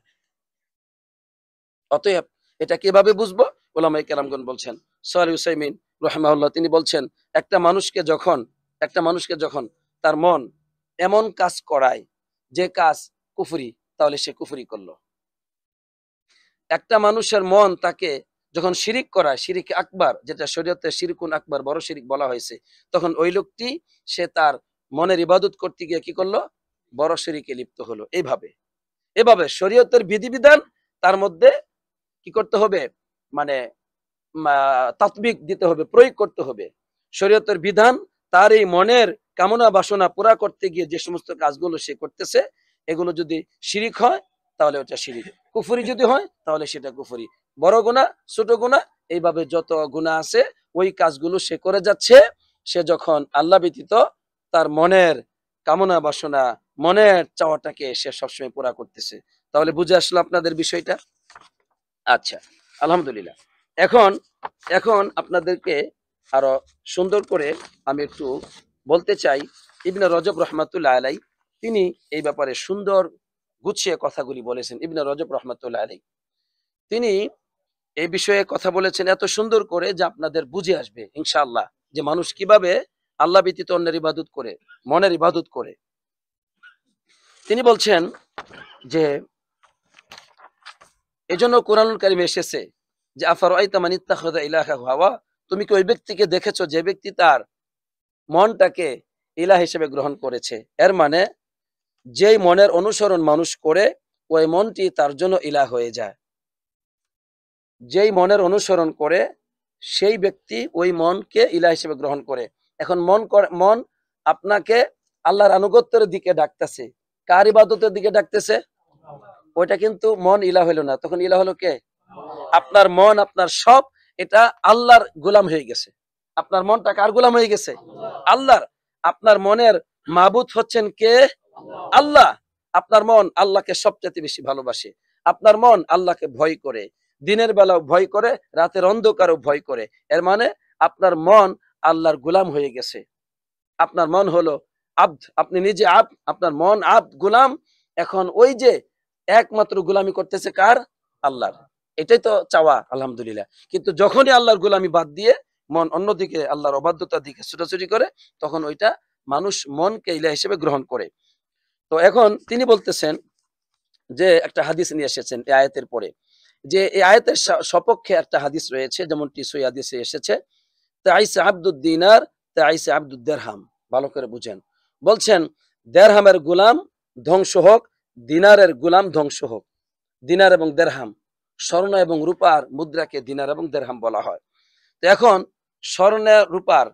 অতএব এটা কিভাবে বুঝবো? উলামায়ে কেরামগণ বলছেন, সালেহ উসাইমিন রাহিমাহুল্লাহ তিনি বলছেন, একটা মানুষকে যখন তার মন এমন কাজ করায় যে কাজ কুফরি, তাহলে সে কুফরি করলো। একটা মানুষের মন তাকে যখন শিরিক করায়, শিরিক আকবার, যেটা শরীয়তে শিরকুন আকবার বড় শিরিক বলা হয়েছে, তখন ওই লোকটি সে তার মনের ইবাদত করতে গিয়ে কি করলো? বড় শিরিকে লিপ্ত হলো। এভাবে শরীয়তের বিধিবিধান তার মধ্যে কি করতে হবে? মানে তাতবিক দিতে হবে, প্রয়োগ করতে হবে। শরীয়তের বিধান তার এই মনের কামনা বাসনা পুরা করতে গিয়ে যে সমস্ত কাজগুলো সে করতেছে, এগুলো যদি শিরিক হয় তাহলে ওটা শিরিক, কুফরি যদি হয় তাহলে সেটা কুফরি। বড় গুনাহ, ছোট গুনাহ, এইভাবে যত গুনাহ আছে ওই কাজগুলো সে করে যাচ্ছে। সে যখন আল্লাহ ব্যতীত তার মনের কামনা বাসনা, মনের চাওয়াটাকে সে সবসময় পুরা করতেছে। তাহলে বুঝে আসলো আপনাদের বিষয়টা? আচ্ছা, আলহামদুলিল্লাহ। এখন এখন আপনাদেরকে আরো সুন্দর করে আমি একটু বলতে চাই, ইবনে রজব রহমাতুল্লাহ আলাই তিনি এই ব্যাপারে সুন্দর গুছিয়ে কথাগুলি বলেছেন। ইবনে রজব রহমাতুল্লাহ আলাই তিনি এই বিষয়ে কথা বলেছেন এত সুন্দর করে যে আপনাদের বুঝে আসবে ইনশাআল্লাহ যে মানুষ কিভাবে আল্লাহ ব্যতীত অন্যের ইবাদত করে, মনের ইবাদত করে। তিনি বলছেন যে এজন্য কোরআনুল কারীমে এসেছে যে আফারাইতা মান ইত্তাখাযা ইলাহাহু হাওয়া, তুমি কি ওই ব্যক্তিকে দেখেছো যে ব্যক্তি তার মনটাকে ইলাহ হিসেবে গ্রহণ করেছে? এর মানে যেই মনের অনুসরণ মানুষ করে ওই মনটি তার জন্য ইলাহ হয়ে যায়। যেই মনের অনুসরণ করে সেই ব্যক্তি ওই মনকে ইলাহ হিসেবে গ্রহণ করে। এখন মন আপনাকে আল্লাহর আনুগত্যের দিকে ডাকতেছে, কার ইবাদতের দিকে ডাকতেছে? ওইটা কিন্তু মন ইলাহ হলো না, তখন ইলাহ হলো কে? আপনার মন, আপনার সব, এটা আল্লাহর গোলাম হয়ে গেছে। আপনার মনটা কার গোলাম হয়ে গেছে? আল্লাহর। আপনার মনের মাবুদ হচ্ছেন কে? আল্লাহ। আপনার মন আল্লাহকে সবচেয়ে বেশি ভালোবাসে। আপনার মন আল্লাহকে ভয় করে, দিনের বেলাও ভয় করে, রাতের অন্ধকারও ভয় করে। এর মানে আপনার মন আল্লাহর গোলাম হয়ে গেছে। আপনার মন হলো আব্দ, আপনি নিজে আব্দ, আপনার মন আব্দ, গোলাম। এখন ওই যে একমাত্র গোলামি করতেছে কার? আল্লাহর। এটাই তো চাওয়া, আলহামদুলিল্লাহ। কিন্তু যখনই আল্লাহর গোলামি বাদ দিয়ে মন অন্যদিকে আল্লাহর অবাধ্যতার দিকে ছুটাছুটি করে, তখন ওইটা মানুষ মনকে ইলাহ হিসেবে গ্রহণ করে। তো এখন তিনি বলতেছেন যে একটা হাদিস নিয়ে এসেছেন এই আয়াতের পরে, যে এই আয়াতের সপক্ষে একটা হাদিস রয়েছে, যেমনটি সই হাদিসে এসেছে, তাইসে আব্দুদ দিনার তাইসে আব্দুদ দেরহাম। ভালো করে বুঝেন। বলছেন দেরহামের গোলাম ধ্বংস হোক, দিনারের গোলাম ধ্বংস হোক। দিনার এবং দেরহাম, স্বর্ণ এবং রূপার মুদ্রাকে দিনার এবং দেরহাম বলা হয়। তো এখন স্বর্ণ রূপার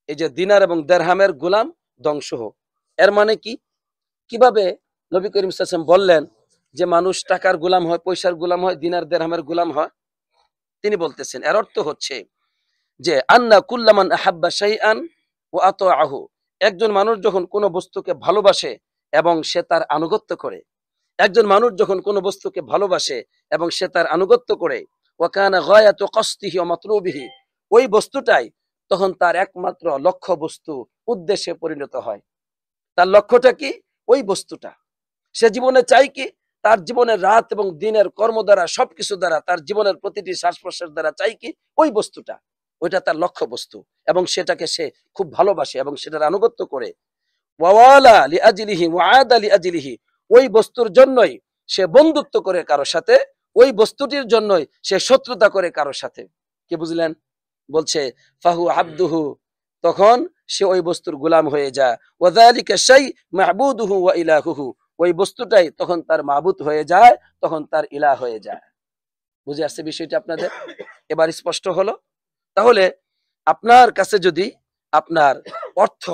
এই যে দিনার এবং দেরহামের গোলাম ধ্বংস হোক, এর মানে কি? কিভাবে নবী করিম সাল্লাল্লাহু আলাইহি ওয়াসাল্লাম বললেন যে মানুষ টাকার গোলাম হয়, পয়সার গোলাম হয়, দিনার দেরহামের গোলাম হয়? তিনি বলতেছেন এর অর্থ হচ্ছে যে আন্না কুল্লামান আহাব্বা শাইআন ওয়া আতাআহু, একজন মানুষ যখন কোনো বস্তুকে ভালোবাসে এবং সে তার আনুগত্য করে, একজন মানুষ যখন কোনো বস্তুকে ভালোবাসে এবং সে তার আনুগত্য করে, ওয়া কানা গায়াতু কসদিহি ওয়া মাতলুবিহি, ওই বস্তুটাই তখন তার একমাত্র লক্ষ্য বস্তু, উদ্দেশ্যে পরিণত হয়। তার লক্ষ্যটা কি? ওই বস্তুটা। সে জীবনে চাই কি? তার জীবনের রাত এবং দিনের কর্ম দ্বারা, সবকিছু দ্বারা, তার জীবনের প্রতিটি শ্বাস প্রশ্বাস দ্বারা চাই কি? ওই বস্তুটা। ওইটা তার লক্ষ্য বস্তু, এবং সেটাকে সে খুব ভালোবাসে এবং সেটার আনুগত্য করে। ওয়াওয়ালা লিআজলিহি ওয়াআদা লিআজলিহি, ওই বস্তুর জন্যই সে বন্ধুত্ব করে কারো সাথে, ওই বস্তুটির জন্যই সে শত্রুতা করে কারো সাথে। কি বুঝলেন? বলছে ফাহু আব্দুহু, তখন সে ওই বস্তুর গোলাম হয়ে যায়। ওয়াযালিকা শাই মা'বুদুহু ওয়া ইলাহুহু, ওই বস্তুটাই তখন তার মাবুদ হয়ে যায়, তখন তার ইলাহ হয়ে যায়। বুঝে আসছে বিষয়টা আপনাদের? এবার স্পষ্ট হলো? তাহলে আপনার কাছে যদি আপনার অর্থ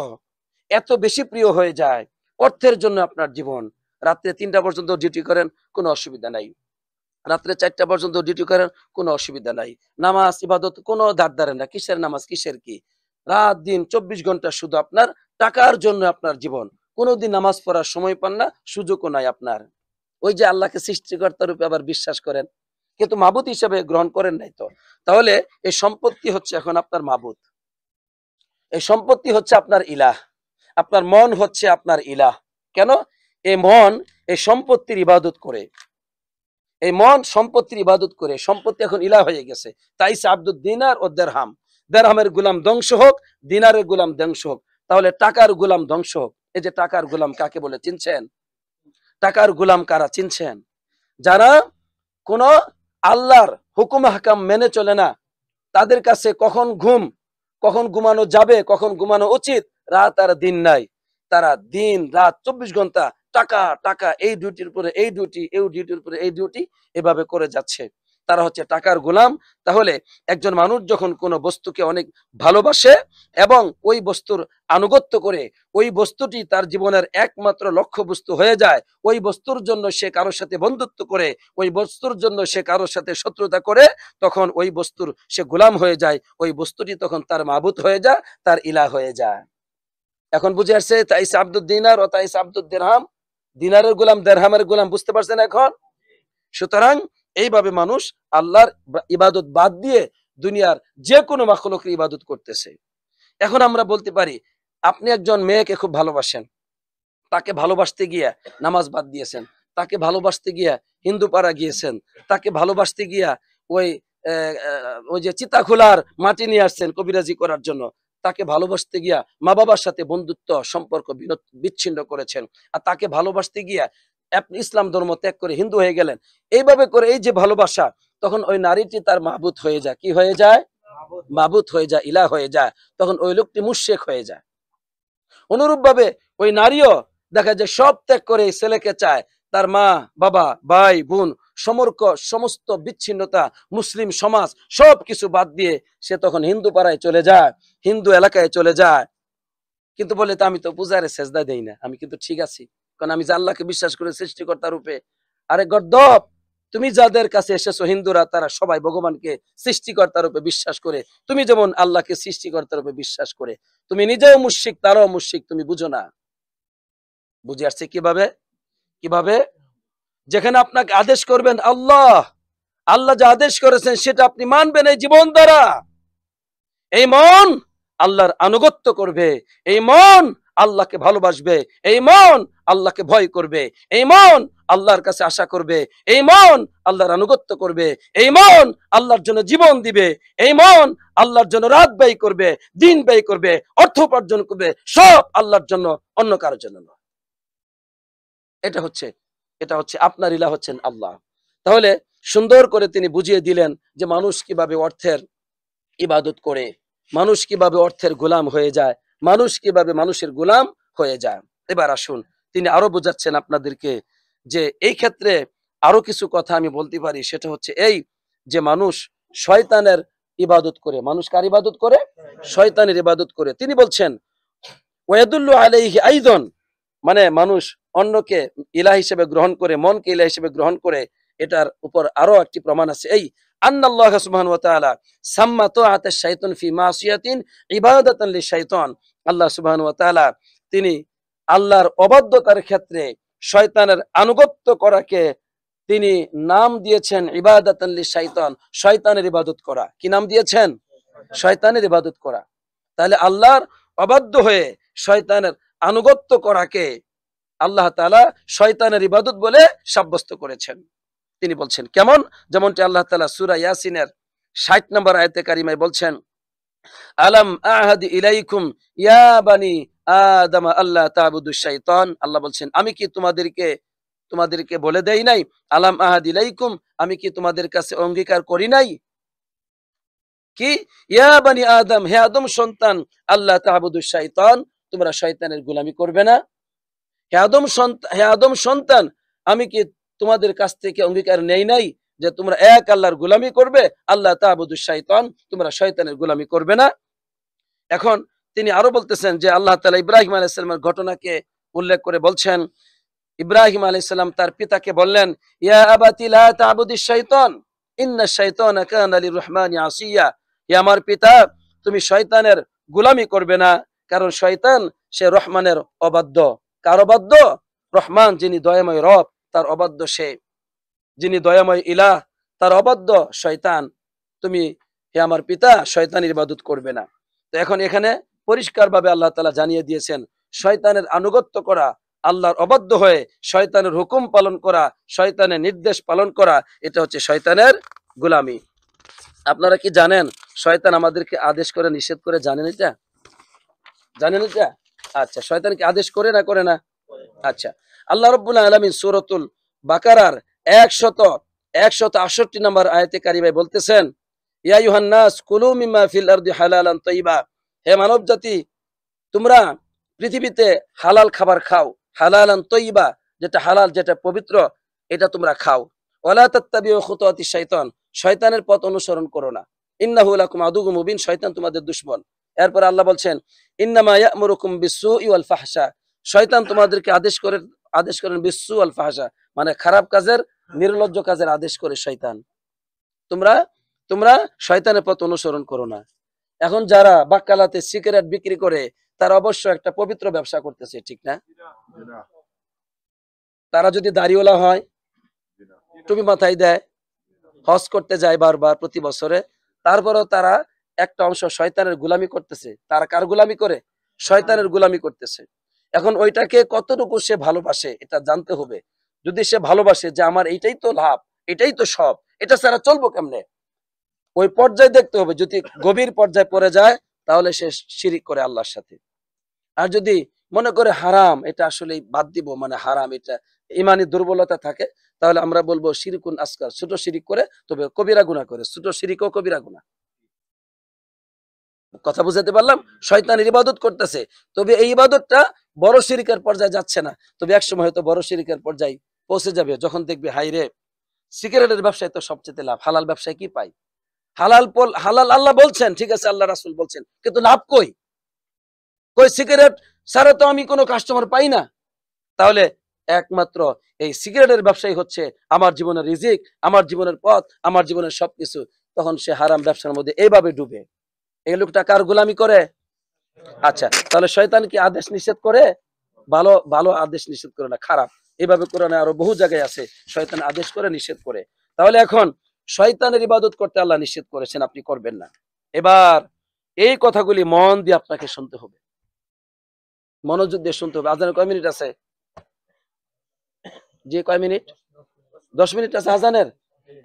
এত বেশি প্রিয় হয়ে যায়, অর্থের জন্য আপনার জীবন, রাত্রে ৩টা পর্যন্ত ডিউটি করেন, কোনো অসুবিধা নাই, রাত্রে 4টা পর্যন্ত ডিউটি করেন, কোনো অসুবিধা নাই, নামাজ ইবাদত কোনো ধার ধারে না, কিসের নামাজ কিসের কি, রাত দিন 24 ঘন্টা শুধু আপনার টাকার জন্য আপনার জীবন, কোনোদিন নামাজ পড়ার সময় পান না, সুযোগও নাই আপনার। ওই যে আল্লাহকে সৃষ্টিকর্তা রূপে আবার বিশ্বাস করেন, কিন্তু মাবুদ হিসেবে গ্রহণ করেন নাই তো। তাহলে এই সম্পত্তি হচ্ছে এখন আপনার মাবুদ, এই সম্পত্তি হচ্ছে আপনার ইলাহ, আপনার মন হচ্ছে আপনার ইলাহ। কেন? এই মন এই সম্পত্তির ইবাদত করে, এই মন সম্পত্তির ইবাদত করে, সম্পত্তি এখন ইলাহ হয়ে গেছে। তাই সে আব্দুদ দিনার ও দেরহাম, দেরহামের গোলাম ধ্বংস হোক, দিনারের গোলাম ধ্বংস হোক। তাহলে টাকার গোলাম ধ্বংস হোক। এই যে টাকার গোলাম কাকে বলে চিনছেন? টাকার গোলাম কারা চিনছেন? যারা কোন আল্লাহর হুকুম হাকাম মেনে চলে না, তাদের কাছে কখন ঘুম, কখন ঘুমানো যাবে, কখন ঘুমানো উচিত, রাত আর দিন নাই, তারা দিন রাত 24 ঘন্টা টাকা টাকা, এই ডিউটির উপরে এই ডিউটি, এই ডিউটির উপরে এই ডিউটি, এভাবে করে যাচ্ছে। তারা হচ্ছে টাকার গোলাম। তাহলে একজন মানুষ যখন কোনো বস্তুকে অনেক ভালোবাসে এবং ওই বস্তুর আনুগত্য করে, ওই বস্তুটি তার জীবনের একমাত্র লক্ষ্য বস্তু হয়ে যায়, ওই বস্তুর জন্য সে কারোর সাথে বন্ধুত্ব করে, ওই বস্তুর জন্য সে কারোর সাথে শত্রুতা করে, তখন ওই বস্তুর সে গোলাম হয়ে যায়, ওই বস্তুটি তখন তার মাবুদ হয়ে যায়, তার ইলাহ হয়ে যায়। এখন বুঝে আসছে? তাইসা আব্দুদ দিনার ও তাইসা আব্দুদ দিরহাম, দিনারের গোলাম দেরহামের গোলাম, বুঝতে পারছেন এখন? সুতরাং এইভাবে মানুষ আল্লাহর ইবাদত বাদ দিয়ে দুনিয়ার যে কোনো মাখলুকের ইবাদত করতেছে। এখন আমরা বলতে পারি, আপনি একজন মেয়েকে খুব ভালোবাসেন, তাকে ভালোবাসতে গিয়া নামাজ বাদ দিয়েছেন, তাকে ভালোবাসতে গিয়া হিন্দু পাড়া গিয়েছেন, তাকে ভালোবাসতে গিয়া ওই ওই যে চিতাখোলার মাটি নিয়ে আসছেন কবিরাজি করার জন্য, তাকে ভালোবাসতে গিয়া মা বাবার সাথে বন্ধুত্ব সম্পর্ক বিচ্ছিন্ন করেছেন, আর তাকে ভালোবাসতে গিয়া আপনি ইসলাম ধর্ম ত্যাগ করে হিন্দু হয়ে গেলেন। এইভাবে করে এই যে ভালোবাসা, তখন ওই নারীটি তার মাবুদ হয়ে যায়। কি হয়ে যায়? মাবুদ হয়ে যায়, ইলাহ হয়ে যায়। তখন ওই লোকটি মুশরিক হয়ে যায়। অনুরূপ ভাবে ওই নারীও দেখা যায় সব ত্যাগ করে ছেলেকে চায়, তার মা বাবা ভাই বোন সমস্ত বিচ্ছিন্নতা, মুসলিম সমাজ সবকিছু বাদ দিয়ে সে তখন হিন্দু পাড়ায় চলে যায়, হিন্দু এলাকায় চলে যায়। কিন্তু বলে, তো আমি তো পূজারে সেজদা দেই না, আমি কিন্তু ঠিক আছি, কারণ আমি যে আল্লাহকে বিশ্বাস করে সৃষ্টিকর্তা রূপে। আরে গর্দভ, তুমি যাদের কাছে এসেছো হিন্দুরা, তারা সবাই ভগবানকে সৃষ্টিকর্তা রূপে বিশ্বাস করে, তুমি যেমন আল্লাহকে সৃষ্টিকর্তা রূপে বিশ্বাস করে, তুমি নিজেও মুশরিক, তারাও মুশরিক, তুমি বুঝো না। বুঝে আসছে কিভাবে? কিভাবে? যেখানে আপনাকে আদেশ করবেন আল্লাহ, আল্লাহ যা আদেশ করেছেন সেটা আপনি মানবেন এই জীবন দ্বারা, এই মন আল্লাহর আনুগত্য করবে, এই মন আল্লাহকে ভালোবাসবে, এই মন আল্লাহকে ভয় করবে, এই মন আল্লাহর কাছে আশা করবে, এই মন আল্লাহর আনুগত্য করবে, এই মন আল্লাহর জন্য জীবন দিবে, এই মন আল্লাহর জন্য রাত ব্যয় করবে, দিন ব্যয় করবে, অর্থ উপার্জন করবে, সব আল্লাহর জন্য, অন্য কারোর জন্য নয়। এটা হচ্ছে আপনার ইলাহ হচ্ছেন আল্লাহ। তাহলে সুন্দর করে তিনি বুঝিয়ে দিলেন যে মানুষ কিভাবে অর্থের ইবাদত করে, মানুষ কিভাবে অর্থের গোলাম হয়ে যায়, মানুষ কিভাবে মানুষের গোলাম হয়ে যায়। এবার আসুন, তিনি আরো বোঝাচ্ছেন আপনাদেরকে যে এই ক্ষেত্রে আরো কিছু কথা আমি বলতে পারি। সেটা হচ্ছে এই যে মানুষ শয়তানের ইবাদত করে। মানুষ কার ইবাদত করে? শয়তানের ইবাদত করে। তিনি বলছেন ওয়াদুল্লু আলাইহি আইদান, মানে মানুষ অন্যকে ইলাহ হিসেবে গ্রহণ করে, মনকে ইলাহ হিসেবে গ্রহণ করে। এটার উপর আরো একটি প্রমাণ আছে, এই আন্নাল্লাহ সুবহানাহু ওয়া তাআলা সাম্মা তাআত আশ-শাইতান ফি মাসিয়াতিন ইবাদাতান লিশ-শাইতান। আল্লাহ সুবহানাহু ওয়া তাআলা তিনি আল্লাহর অবাধ্যতার ক্ষেত্রে শয়তানের আনুগত্য করাকে তিনি নাম দিয়েছেন ইবাদাতান লিশ-শাইতান, শয়তানের ইবাদত করা। কি নাম দিয়েছেন? শয়তানের ইবাদত করা। তাহলে আল্লাহর অবাধ্য হয়ে শয়তানের আনুগত্য করাকে আল্লাহ তাআলা শয়তানের ইবাদত বলে সাব্যস্ত করেছেন। তিনি বলছেন কেমন? যেমনটি আল্লাহ তাআলা সূরা ইয়াসিনের 60 নম্বর আয়াতে কারিমায় বলছেন, আলাম আহাদ ইলাইকুম ইয়া বানি আদম আল্লাহ তা'বুদুশ শাইতান। আল্লাহ বলছেন আমি কি তোমাদেরকে বলে দেই নাই? আলাম আহাদ ইলাইকুম, আমি কি তোমাদের কাছে অঙ্গীকার করি নাই? কি? ইয়া বানি আদম, হে আদম সন্তান, আল্লাহ তা'বুদুশ শাইতান, তোমরা শয়তানের গোলামি করবে না। হে আদম সন্তান, আমি কি তোমাদের কাছ থেকে অঙ্গীকার নেই নাই যে তোমরা এক আল্লাহর গোলামি করবে? আল্লাহ তা'বুদুশ শাইতান, তোমরা শয়তানের গোলামি করবে না। এখন তিনি আরো বলতেছেন যে আল্লাহ তাআলা ইব্রাহিম আলাইহিস সালামের ঘটনাকে উল্লেখ করে বলছেন, ইব্রাহিম আলাইহিস সালাম তার পিতাকে বললেন, ইয়া আবাতি লা তা'বুদিশ শাইতান ইন্নাশ শাইতানা কানা লির-রহমানি আসিয়া। হে আমার পিতা, তুমি শয়তানের গোলামি করবে না, কারণ শয়তান সে রহমানের অবাধ্য। কার অবাধ্য? রহমান যিনি দয়াময় রব, তার অবাধ্য সে। যিনি দয়াময় ইলাহ, তার অবাধ্য শয়তান। তুমি হে আমার পিতা শয়তানের ইবাদত করবে না। তো এখন এখানে পরিষ্কারভাবে আল্লাহ তাআলা জানিয়ে দিয়েছেন, শয়তানের আনুগত্য করা, আল্লাহর অবাধ্য হয়ে শয়তানের হুকুম পালন করা, শয়তানের নির্দেশ পালন করা, এটা হচ্ছে শয়তানের গোলামি। আপনারা কি জানেন শয়তান আমাদেরকে আদেশ করে নিষেধ করে? জানেন এটা? জানেন এটা? আচ্ছা, শয়তান কি আদেশ করে না করে না? আচ্ছা, আল্লাহ রাব্বুল আলামিন সূরাতুল বাকারার 168 নম্বর আয়াতে কারিমায় বলতেছেন, ইয়া আইয়ুহান নাস কুলু মিম্মা ফিল আরদি হালালান তাইয়্যিবা। হে মানব জাতি, তোমরা পৃথিবীতে হালাল খাবার খাও, হালালান তাইয়্যিবা, যেটা হালাল, যেটা পবিত্র, এটা তোমরা খাও। ওয়ালা তাত্তাবিউ খুতুওয়াতিশ শাইতান, শয়তানের পথ অনুসরণ করো না। ইন্নাহু লাকুম আদুউম মুবিন, শয়তান তোমাদের দুশমন। এরপর আল্লাহ বলছেন, ইন্নামা ইয়া'মুরুকুম বিস-সুই ওয়াল ফাহশা, শয়তান তোমাদেরকে আদেশ করেন বিস-সু ওয়াল ফাহশা, মানে খারাপ কাজের, নির্লজ্জ কাজের আদেশ করে শয়তান। তোমরা তোমরা শয়তানের পথ অনুসরণ করো না। এখন যারা বাক্কালাতে সিগারেট বিক্রি করে, তারা অবশ্য একটা পবিত্র ব্যবসা করতেছে, ঠিক না? তারা যদি দাড়িওয়ালা হয়, টুপি মাথায় দেয়, হজ করতে যায় বারবার প্রতি বছরে, তারপরেও তারা একটা অংশ শয়তানের গোলামি করতেছে। তারা কার গোলামি করে? শয়তানের গোলামি করতেছে। এখন ওইটাকে কতটুকু সে ভালোবাসে এটা জানতে হবে। যদি সে ভালোবাসে যে আমার এইটাই তো লাভ, এটাই তো সব, এটা ছাড়া চলবো কেমনে, ওই পর্যায়ে দেখতে হবে। যদি গভীর পর্যায়ে পড়ে যায়, তাহলে সে শিরিক করে আল্লাহর সাথে। আর যদি মনে করে হারাম, এটা আসলে বাদ দিব, মানে হারাম, এটা ইমানি দুর্বলতা থাকে, তাহলে আমরা বলবো শিরকুন আসগার, ছোট শিরিক করে, তবে কবিরা গুনাহ করে। ছোট শিরিক ও কবিরা গুনাহ। কথা বুঝাতে পারলাম? শয়তানের ইবাদত করতেছে, তবে এই ইবাদতটা বড় শিরিকের পর্যায়ে যাচ্ছে না, তবে একসময় হয়তো বড় শিরিকের পর্যায়ে পৌঁছে যাবে, যখন দেখবে হাই রে, সিগারেটের ব্যবসায় তো সবচেয়ে লাভ, হালাল ব্যবসায় কি পাই? হালাল আল্লাহ বলছেন, ঠিক আছে, আল্লাহ রাসূল বলছেন, কিন্তু লাভ কই? সিগারেট ছাড়া তো আমি কোনো কাস্টমার পাই না। তাহলে একমাত্র এই সিগারেটের ব্যবসায়ী হচ্ছে আমার জীবনের রিজিক, আমার জীবনের পথ, আমার জীবনের সবকিছু। তখন সে হারাম ব্যবসার মধ্যে এইভাবে ডুবে। এই লোকটা কার গোলামি করে? আচ্ছা, তাহলে শয়তান কি আদেশ নিষেধ করে? ভালো ভালো আদেশ নিষেধ করে না, খারাপ। এইভাবে কোরআনে আরো বহু জায়গায় আছে শয়তান আদেশ করে, নিষেধ করে। তাহলে এখন শয়তানের ইবাদত করতে আল্লাহ নিষেধ করেছেন, আপনি করবেন না। এবার এই কথাগুলি মন দিয়ে আপনাকে শুনতে হবে, মনোযোগ দিয়ে শুনতে হবে। আজানের কয় মিনিট আছে? যে কয় মিনিট? 10 মিনিট আছে আজানের।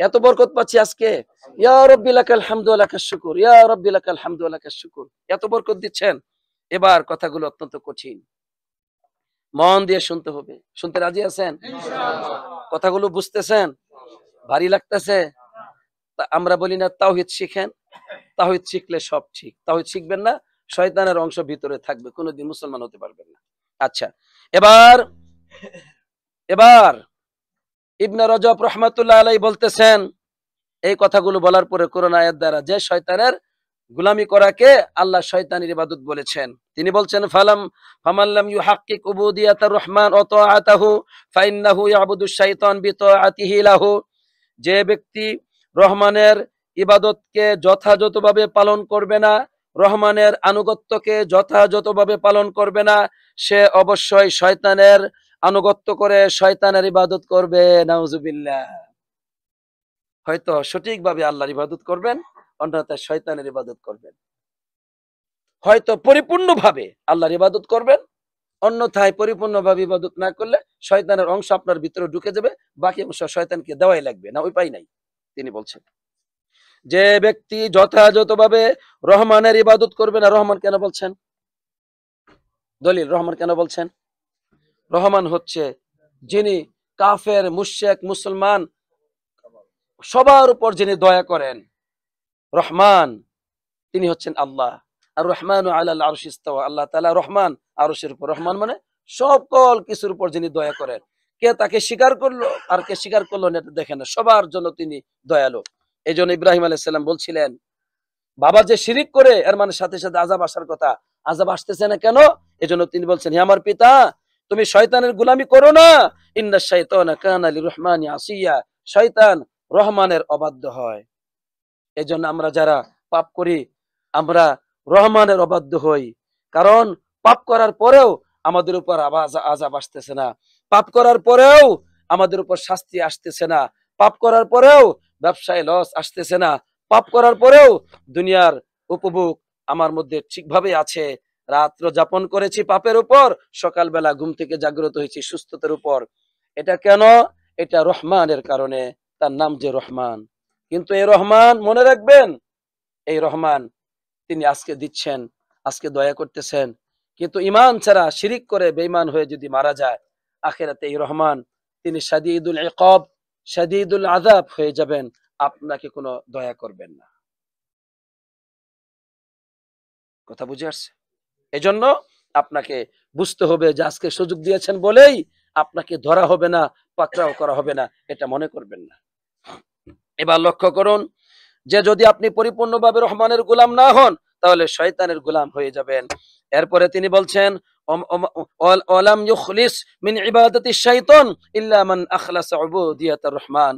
এত বরকত পাচ্ছি আজকে। ইয়া রাব্বি লাকাল হামদু ওয়া লাকাশ শুকুর, ইয়া রাব্বি লাকাল হামদু ওয়া লাকাশ শুকুর। এত বরকত দিচ্ছেন। এবার কথাগুলো অত্যন্ত কঠিন, মন দিয়ে শুনতে হবে। শুনতে রাজি আছেন? ইনশাআল্লাহ। কথাগুলো বুঝতেছেন? ভারী লাগতেছে? আমরা বলি না তাওহীদ শিখেন, তাওহীদ শিখলে সব ঠিক। তাওহীদ শিখবেন না, শয়তানের অংশ ভিতরে থাকবে, কোনোদিন মুসলমান হতে পারবেন না। আচ্ছা, এবার এবার ইবনে রজব রাহমাতুল্লাহ আলাইহি বলতেছেন, এই কথাগুলো বলার পরে কোরআন আয়াত দ্বারা যে শয়তানের গোলামি করাকে আল্লাহ শয়তানের ইবাদত বলেছেন। তিনি বলছেন, ফামান লাম ইউহাক্কিক উবুদিয়াতার রহমান ওয়া তাআতাহু ফাইন্নাহু ইয়াবুদুশ শাইতান বিতাআতিহি লাহু। যে ব্যক্তি রহমানের ইবাদতকে যথাযথভাবে পালন করবে না, রহমানের আনুগত্যকে যথাযথভাবে পালন করবে না, সে অবশ্যই শয়তানের আনুগত্য করে শয়তানের ইবাদত করবে। নাউজুবিল্লাহ। হয়তো সঠিকভাবে আল্লাহর ইবাদত করবেন, অন্যথায় শয়তানের ইবাদত করবেন। হয়তো পরিপূর্ণভাবে আল্লাহর ইবাদত করবেন, অন্যথায় পরিপূর্ণভাবে ইবাদত না করলে শয়তানের অংশ আপনার ভিতরে ঢুকে যাবে, বাকি অংশ শয়তানকে দেওয়াই লাগবে, না উপায় নাই। তিনি বলছেন, যে ব্যক্তি যথাযথভাবে রহমানের ইবাদত করবে না, রহমান কেন বলছেন? দলিল, রহমান কেন বলছেন? রহমান হচ্ছে যিনি কাফের, মুশরিক, মুসলমান সবার উপর যিনি দয়া করেন, রহমান তিনি হচ্ছেন আল্লাহ। আর রহমানু আলাল আরশি ইস্তাওয়া, আল্লাহ তাআলা রহমান, আরশের উপর। রহমান মানে সকল কিছুর উপর যিনি দয়া করেন। কে তাকে স্বীকার করলো আর কে স্বীকার করলো না এটা দেখেন না, সবার জন্য তিনি দয়ালু। এইজন্য ইব্রাহিম আলাইহিস সালাম বলছিলেন, বাবা যে শিরিক করে এর মানে সাথে সাথে আযাব আসার কথা, আযাব আসতেছে না কেন? এজন্য তিনি বলছেন, হে আমার পিতা, তুমি শয়তানের গোলামি করো না। ইন্নাশ শাইতানা কানা লিররহমানি আসিয়া, শয়তান রহমানের অবাধ্য হয়। এজন্য আমরা যারা পাপ করি, আমরা রহমানের অবাধ্য হই। কারণ পাপ করার পরেও আমাদের উপর আযাব আসতেছে না, পাপ করার পরেও আমাদের উপর শাস্তি আসতেছে না, পাপ করার পরেও ব্যবসায় লস আসতেছে না, পাপ করার পরেও দুনিয়ার উপভোগ আমার মধ্যে ঠিকভাবে আছে। রাত্র যাপন করেছি পাপের উপর, সকালবেলা ঘুম থেকে জাগ্রত হয়েছি সুস্থতার উপর। এটা কেন? এটা রহমানের কারণে, তার নাম যে রহমান। কিন্তু এই রহমান মনে রাখবেন, এই রহমান তিনি আজকে দিচ্ছেন, আজকে দয়া করতেছেন, কিন্তু ঈমান ছাড়া শিরিক করে বেঈমান হয়ে যদি মারা যায়, আখিরাতে এই রহমান তিনি শাদীদুল ইকাব, শাদীদুল আযাব হয়ে যাবেন, আপনাকে কোনো দয়া করবেন না। কথা বুঝে আসছে? এজন্য আপনাকে বুঝতে হবে যে আজকে সুযোগ দিয়েছেন বলেই আপনাকে ধরা হবে না, পাকড়াও করা হবে না, এটা মনে করবেন না। এবার লক্ষ্য করুন যে যদি আপনি পরিপূর্ণভাবে রহমানের গোলাম না হন, তাহলে শয়তানের গোলাম হয়ে যাবেন। এরপরে তিনি বলছেন, ওয়ালাম ইউখলিস মিন ইবাদাতি শাইতান ইল্লা মান আখলাসা উবুদিয়াতার রহমান।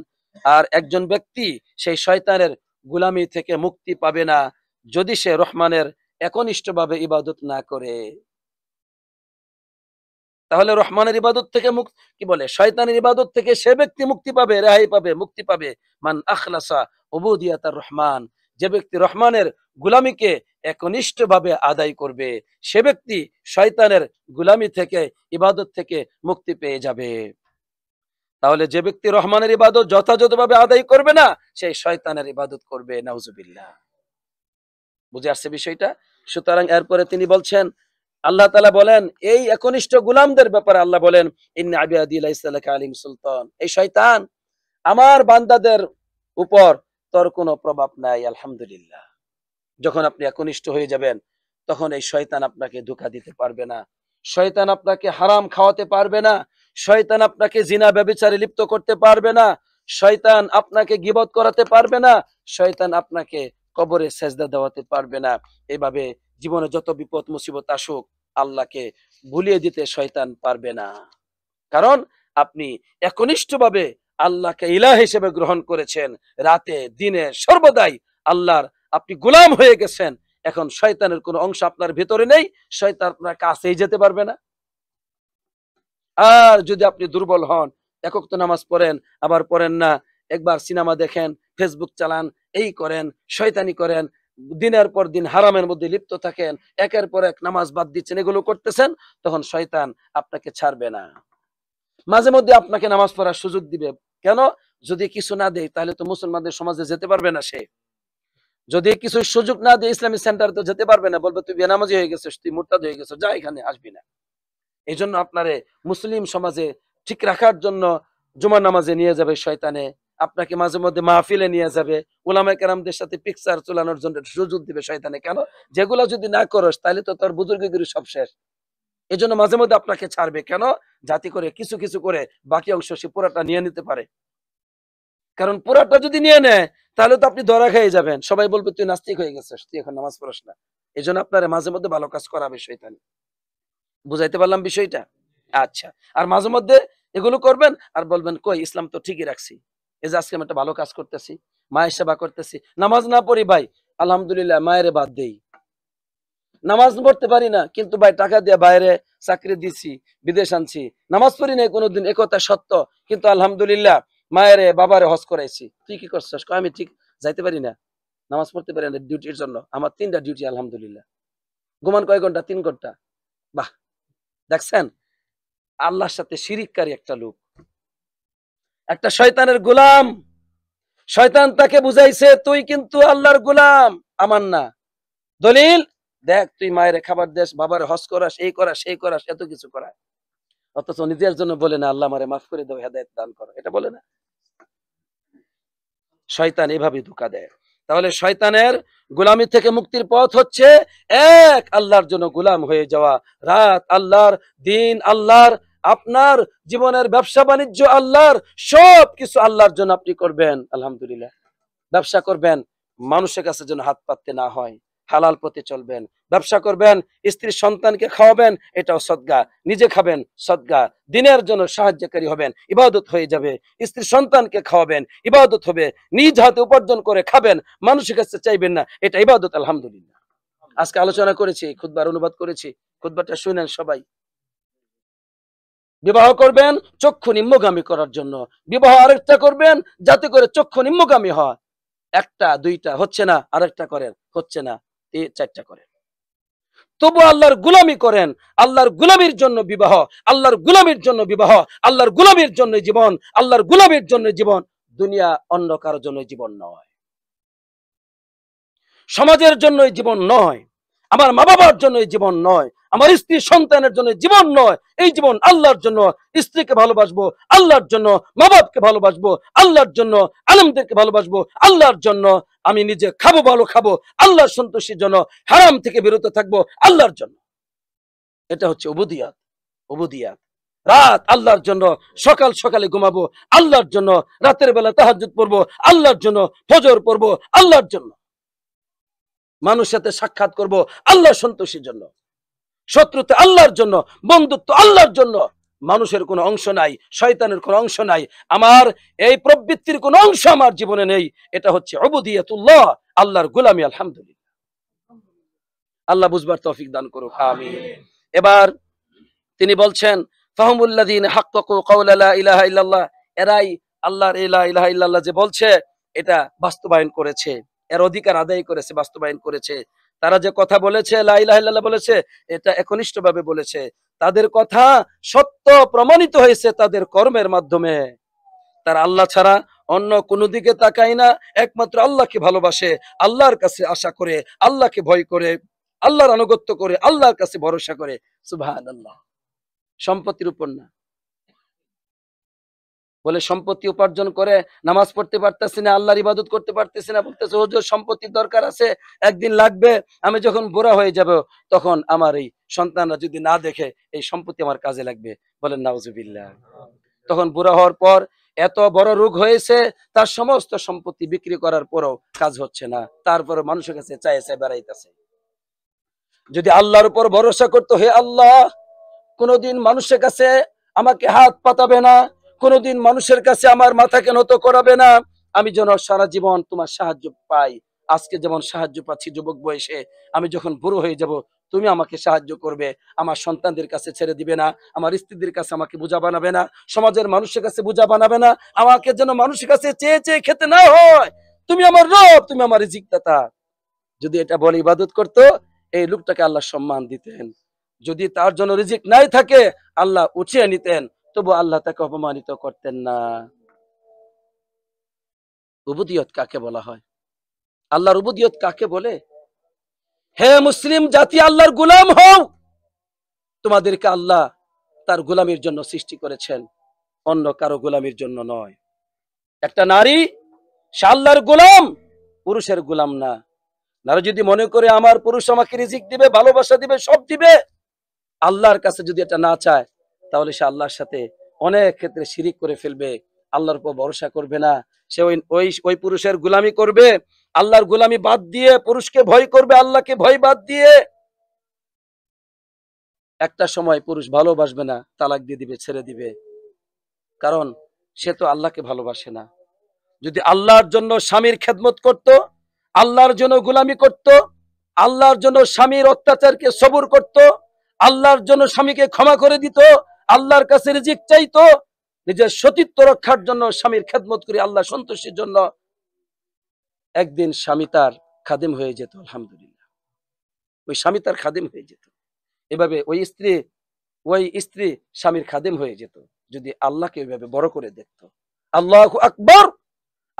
আর একজন ব্যক্তি সেই শয়তানের গোলামি থেকে মুক্তি পাবে না যদি সে রহমানের একনিষ্ঠভাবে ইবাদত না করে। তাহলে রহমানের ইবাদত থেকে কি বলে, শয়তানের ইবাদত থেকে সে ব্যক্তি মুক্তি পাবে, রেহাই পাবে, মুক্তি পাবে। মান আখলাসা উবুদিয়াতার রহমান, যে ব্যক্তি রহমানের গোলামিকে একনিষ্ঠভাবে আদায় করবে, সে ব্যক্তি শয়তানের গোলামি থেকে, ইবাদত থেকে মুক্তি পেয়ে যাবে। তাহলে যে ব্যক্তি রহমানের ইবাদত যথাযথভাবে আদায় করবে না, সেই শয়তানের ইবাদত করবে, নাউজুবিল্লাহ। বুঝে আসছে বিষয়টা? সুতরাং এরপরে তিনি বলছেন, আল্লাহ তাআলা বলেন এই একনিষ্ঠ গোলামদের ব্যাপারে আল্লাহ বলেন, ইন্না ইবাদি লাইসা লাকা আলাইহিম সুলতান, এই শয়তান আমার বান্দাদের উপর তোর কোনো প্রভাব নাই। আলহামদুলিল্লাহ, যখন আপনি একনিষ্ঠ হয়ে যাবেন, তখন এই শয়তান আপনাকে ধোঁকা দিতে পারবে না, শয়তান আপনাকে হারাম খাওয়াতে পারবে না, শয়তান আপনাকে জিনা ব্যভিচারে লিপ্ত করতে পারবে না, শয়তান আপনাকে গীবত করাতে পারবে না, শয়তান আপনাকে কবরে সেজদা দেওয়াতে পারবে না। এভাবে জীবনে যত বিপদ মুসিবত আসুক, আল্লাহকে ভুলিয়ে দিতে শয়তান পারবে না। কারণ আপনি একনিষ্ঠভাবে আল্লাহকে ইলাহ হিসেবে গ্রহণ করেছেন, রাতে দিনে সর্বদাই আল্লাহর আপনি গোলাম হয়ে গেছেন। এখন শয়তানের কোনো অংশ আপনার ভেতরে নেই, শয়তান আপনার কাছেই যেতে পারবে না। আর যদি আপনি দুর্বল হন, একক তো নামাজ পড়েন, আবার পড়েন না, একবার সিনেমা দেখেন, ফেসবুক চালান, এই করেন, শয়তানি করেন, দিনের পর দিন হারামের মধ্যে লিপ্ত থাকেন, একের পর এক নামাজ বাদ দিচ্ছেন, এগুলো করতেছেন, তখন শয়তান আপনাকে ছাড়বে না। মাঝে মধ্যে আপনাকে নামাজ পড়ার সুযোগ দিবে। কেন? যদি কিছু না দেয় তাহলে তো মুসলমানদের সমাজে যেতে পারবে না সে। যদি কিছু সুযোগ না দিয়ে ইসলামী সেন্টারে তো যেতে পারবে না, বলবে তুই বেনামাজি হয়ে গেছিস, তুই মুরতাদ হয়ে গেছিস, যা এখানে আসবি না। এই জন্য আপনারে মুসলিম সমাজে ঠিক রাখার জন্য জুমার নামাজে নিয়ে যাবে শয়তানে, আপনাকে মাঝে মধ্যে মাহফিলে নিয়ে যাবে, উলামায়ে কেরামদের সাথে পিকচার তোলানোর জন্য সুযোগ দিবে শয়তানে। কেন? যেগুলো যদি না করস তাহলে তো তোর বুজুর্গিরি সব শেষ। এজন্য মাঝে মধ্যে আপনাকে ছাড়বে। কেন? যাতে করে কিছু কিছু করে বাকি অংশ সে পুরাটা নিয়ে নিতে পারে। কারণ পুরাটা যদি নিয়ে নেয় তাহলে তো আপনি ধরা খেয়ে যাবেন, সবাই বলবে তুই নাস্তিক হয়ে গেছিস, তুই এখন নামাজ পড়স না। এই জন্য আপনার মাঝে মধ্যে ভালো কাজ করাবে শয়তান। বুঝাইতে পারলাম বিষয়টা? আচ্ছা। আর মাঝে মধ্যে এগুলো করবেন আর বলবেন, কই ইসলাম তো ঠিকই রাখছি, এই যে আজকে আমি একটা ভালো কাজ করতেছি, মায়ের সেবা করতেছি, নামাজ না পড়ি ভাই, আলহামদুলিল্লাহ মায়ের বাদ দেই, নামাজ পড়তে পারি না কিন্তু ভাই টাকা দিয়ে বাইরে চাকরি দিছি, বিদেশ আনছি, নামাজ পড়ি নাই কোনোদিন, একথা সত্য, কিন্তু আলহামদুলিল্লাহ মায়েরে বাবারে হজ করাইছি। তুই কি করছিস? আমি ঠিক যাইতে পারি না, নামাজ পড়তে পারি না ডিউটির জন্য, আমার ৩টা ডিউটি আলহামদুলিল্লাহ। ঘুমান কয় ঘন্টা? ৩ ঘন্টা। বাহ, দেখছেন আল্লাহর সাথে শিরিককারী একটা লোক, একটা শয়তানের গোলাম, শয়তান তাকে বুঝাইছে তুই কিন্তু আল্লাহর গোলাম, আমার না। দলিল দেখ, তুই মায়ের খাবার দেস, বাবার হজ করাস, এই করাস সেই করাস, এত কিছু করা, অথচ নিজের জন্য বলে না আল্লাহ আমারে মাফ করে দাও, হেদায়েত দান করো, এটা বলে না। শয়তান এভাবে ধোঁকা দেয়। তাহলে শয়তানের গোলামি থেকে মুক্তির পথ হচ্ছে এক আল্লাহর জন্য গোলাম হয়ে যাওয়া। রাত আল্লাহর, দিন আল্লাহর, আপনার জীবনের ব্যবসা বাণিজ্য আল্লাহর, সব কিছু আল্লাহর জন্য আপনি করবেন। আলহামদুলিল্লাহ। ব্যবসা করবেন, মানুষের কাছে যেন হাত পাততে না হয়, হালাল পথে চলবেন। ব্যবসা করবেন, স্ত্রী সন্তানকে খাওয়াবেন, এটাও সদকা। নিজে খাবেন, সদকা। দিনের জন্য সাহায্যকারী হবেন, ইবাদত হয়ে যাবে। স্ত্রী সন্তানকে খাওয়াবেন, ইবাদত হবে। নিজ হাতে উপার্জন করে খাবেন, মানুষের কাছে চাইবেন না, এটা ইবাদত। আলহামদুলিল্লাহ। আজকে আলোচনা করেছি, খুতবার অনুবাদ করেছি, খুতবাটা শুনেন সবাই। বিবাহ করবেন চক্ষু নিম্নগামী করার জন্য, বিবাহ আরেকটা করবেন যাতে করে চক্ষু নিম্নগামী হয়। একটা দুইটা হচ্ছে না, আরেকটা করেন, হচ্ছে না, চারটা করেন। তবু আল্লাহর গুলামি করেন, আল্লাহর গুলামির জন্য বিবাহ, আল্লাহর গুলামির জন্য বিবাহ, আল্লাহর গুলামির জন্য জীবন, আল্লাহর গুলামির জন্য জীবন। দুনিয়া অন্য কারোর জন্য জীবন নয়, সমাজের জন্য জীবন নয়, আমার মা বাবার জন্য জীবন নয়, আমার স্ত্রী সন্তানের জন্য জীবন নয়। এই জীবন আল্লাহর জন্য। স্ত্রীকে ভালোবাসবো আল্লাহর জন্য, মা বাপকে ভালোবাসবো আল্লাহর জন্য, আলেমদেরকে ভালোবাসবো আল্লাহর জন্য। আমি নিজে খাবো, ভালো খাবো আল্লাহর সন্তুষ্টির জন্য, হারাম থেকে বিরত থাকবো আল্লাহর জন্য। এটা হচ্ছে উবুদিয়াত। উবুদিয়াত। রাত আল্লাহর জন্য, সকাল সকালে ঘুমাবো আল্লাহর জন্য, রাতের বেলা তাহাজ্জুদ পড়বো আল্লাহর জন্য, ফজর পড়বো আল্লাহর জন্য, মানুষের সাথে সাক্ষাৎ করব আল্লাহর সন্তোষের জন্য, শত্রুতে আল্লাহর জন্য, বন্ধুত্ব আল্লাহর জন্য। মানুষের কোনো অংশ নাই, শয়তানের কোনো অংশ নাই, আমার এই প্রবৃত্তির কোনো অংশ আমার জীবনে নেই। এটা হচ্ছে উবুদিয়াতুল্লাহ, আল্লাহর গোলামি। আলহামদুলিল্লাহ। আল্লাহ বুঝবার তৌফিক দান করুক, আমিন। এবার তিনি বলছেন ফাহুমুল্লাযীনা হাক্কাকু কাওলা লা ইলাহা ইল্লাল্লাহ, এরাই আল্লাহর লা ইলাহা ইল্লাল্লাহ যে বলছে এটা বাস্তবায়ন করেছে, এর অধিকার আদায় করেছে, বাস্তবায়ন করেছে। তারা যে কথা বলেছে লা ইলাহা ইল্লাল্লাহ বলেছে, এটা একনিষ্ঠভাবে বলেছে। তাদের কথা সত্য প্রমাণিত হয়েছে তাদের কর্মের মাধ্যমে। তারা আল্লাহ ছাড়া অন্য কোনো দিকে তাকায় না, একমাত্র আল্লাহকে ভালোবাসে, আল্লাহর কাছে আশা করে, আল্লাহকে ভয় করে, আল্লাহর আনুগত্য করে, আল্লাহর কাছে ভরসা করে। সুবহানাল্লাহ। সম্পত্তির উপর না, বলে সম্পত্তি উপার্জন করে নামাজ পড়তে পারতেছি না, আল্লাহর ইবাদত করতে পারতেছি না, বলতেছে হুজুর সম্পত্তির দরকার আছে, একদিন লাগবে, আমি যখন বুড়া হয়ে যাব তখন আমার এই সন্তানরা যদি না দেখে এই সম্পত্তি আমার কাজে লাগবে। বলেন নাউজুবিল্লাহ। তখন বুড়া হওয়ার পর এত বড় রোগ হয়েছে, তার সমস্ত সম্পত্তি বিক্রি করার পরও কাজ হচ্ছে না, তারপরে মানুষের কাছে চাইছে বেড়াইতেছে। যদি আল্লাহর উপর ভরসা করতো, হে আল্লাহ কোনোদিন মানুষের কাছে আমাকে হাত পাতাবে না, কোনোদিন মানুষের কাছে আমার মাথাকে নত করাবে না, আমি যেন সারা জীবন তোমার সাহায্য পাই। আজকে যেমন সাহায্য পাচ্ছি যুবক বয়সে, আমি যখন বুড়ো হয়ে যাব তুমি আমাকে সাহায্য করবে, আমার সন্তানদের কাছে ছেড়ে দিবে না, আমার স্ত্রীদের কাছে আমাকে বোঝা বানাবে না, সমাজের মানুষের কাছে বোঝা বানাবে না, আমাকে যেন মানুষের কাছে চেয়ে চেয়ে খেতে না হয়। তুমি আমার রব, তুমি আমার রিজিকদাতা। যদি এটা বলে ইবাদত করতো, এই লোকটাকে আল্লাহ সম্মান দিতেন। যদি তার জন্য রিজিক নাই থাকে আল্লাহ উঠিয়ে নিতেন, তবু আল্লাহ তাকে অপমানিত করতেন না। উবুদিয়ত কাকে বলা হয়? আল্লাহর উবুদিয়ত কাকে বলে? হে মুসলিম জাতি, আল্লাহর গোলাম হও। তোমাদেরকে আল্লাহ তার গোলামির জন্য সৃষ্টি করেছেন, অন্য কারো গোলামির জন্য নয়। একটা নারী সে আল্লাহর গোলাম, পুরুষের গোলাম না। নারী যদি মনে করে আমার পুরুষ আমাকে রিজিক দিবে, ভালোবাসা দিবে, সব দিবে, আল্লাহর কাছে যদি এটা না চায়, তাহলে সে আল্লাহর সাথে অনেক ক্ষেত্রে শিরিক করে ফেলবে, আল্লাহর উপর ভরসা করবে না। সে ওই পুরুষের গোলামি করবে, আল্লাহর গোলামি বাদ দিয়ে পুরুষকে ভয় করবে, আল্লাহকে ভয় বাদ দিয়ে। একটা সময় পুরুষ ভালোবাসবে না, তালাক দিয়ে দিবে, ছেড়ে দিবে, কারণ সে তো আল্লাহকে ভালোবাসে না। যদি আল্লাহর জন্য স্বামীর খেদমত করত, আল্লাহর জন্য গোলামি করত, আল্লাহর জন্য স্বামীর অত্যাচারকে সবুর করত, আল্লাহর জন্য স্বামীকে ক্ষমা করে দিত, আল্লাহর কাছে রিজিক চাইতো, নিজের সতীত্ব রক্ষার জন্য স্বামীর খেদমত করে আল্লাহ সন্তুষ্টির জন্য, একদিন স্বামী তার খাদেম হয়ে যেত। আলহামদুলিল্লাহ। ওই স্বামী তার খাদেম হয়ে যেত। এভাবে ওই স্ত্রী স্বামীর খাদেম হয়ে যেত, যদি আল্লাহকে ওইভাবে বড় করে দেখতো। আল্লাহু আকবার।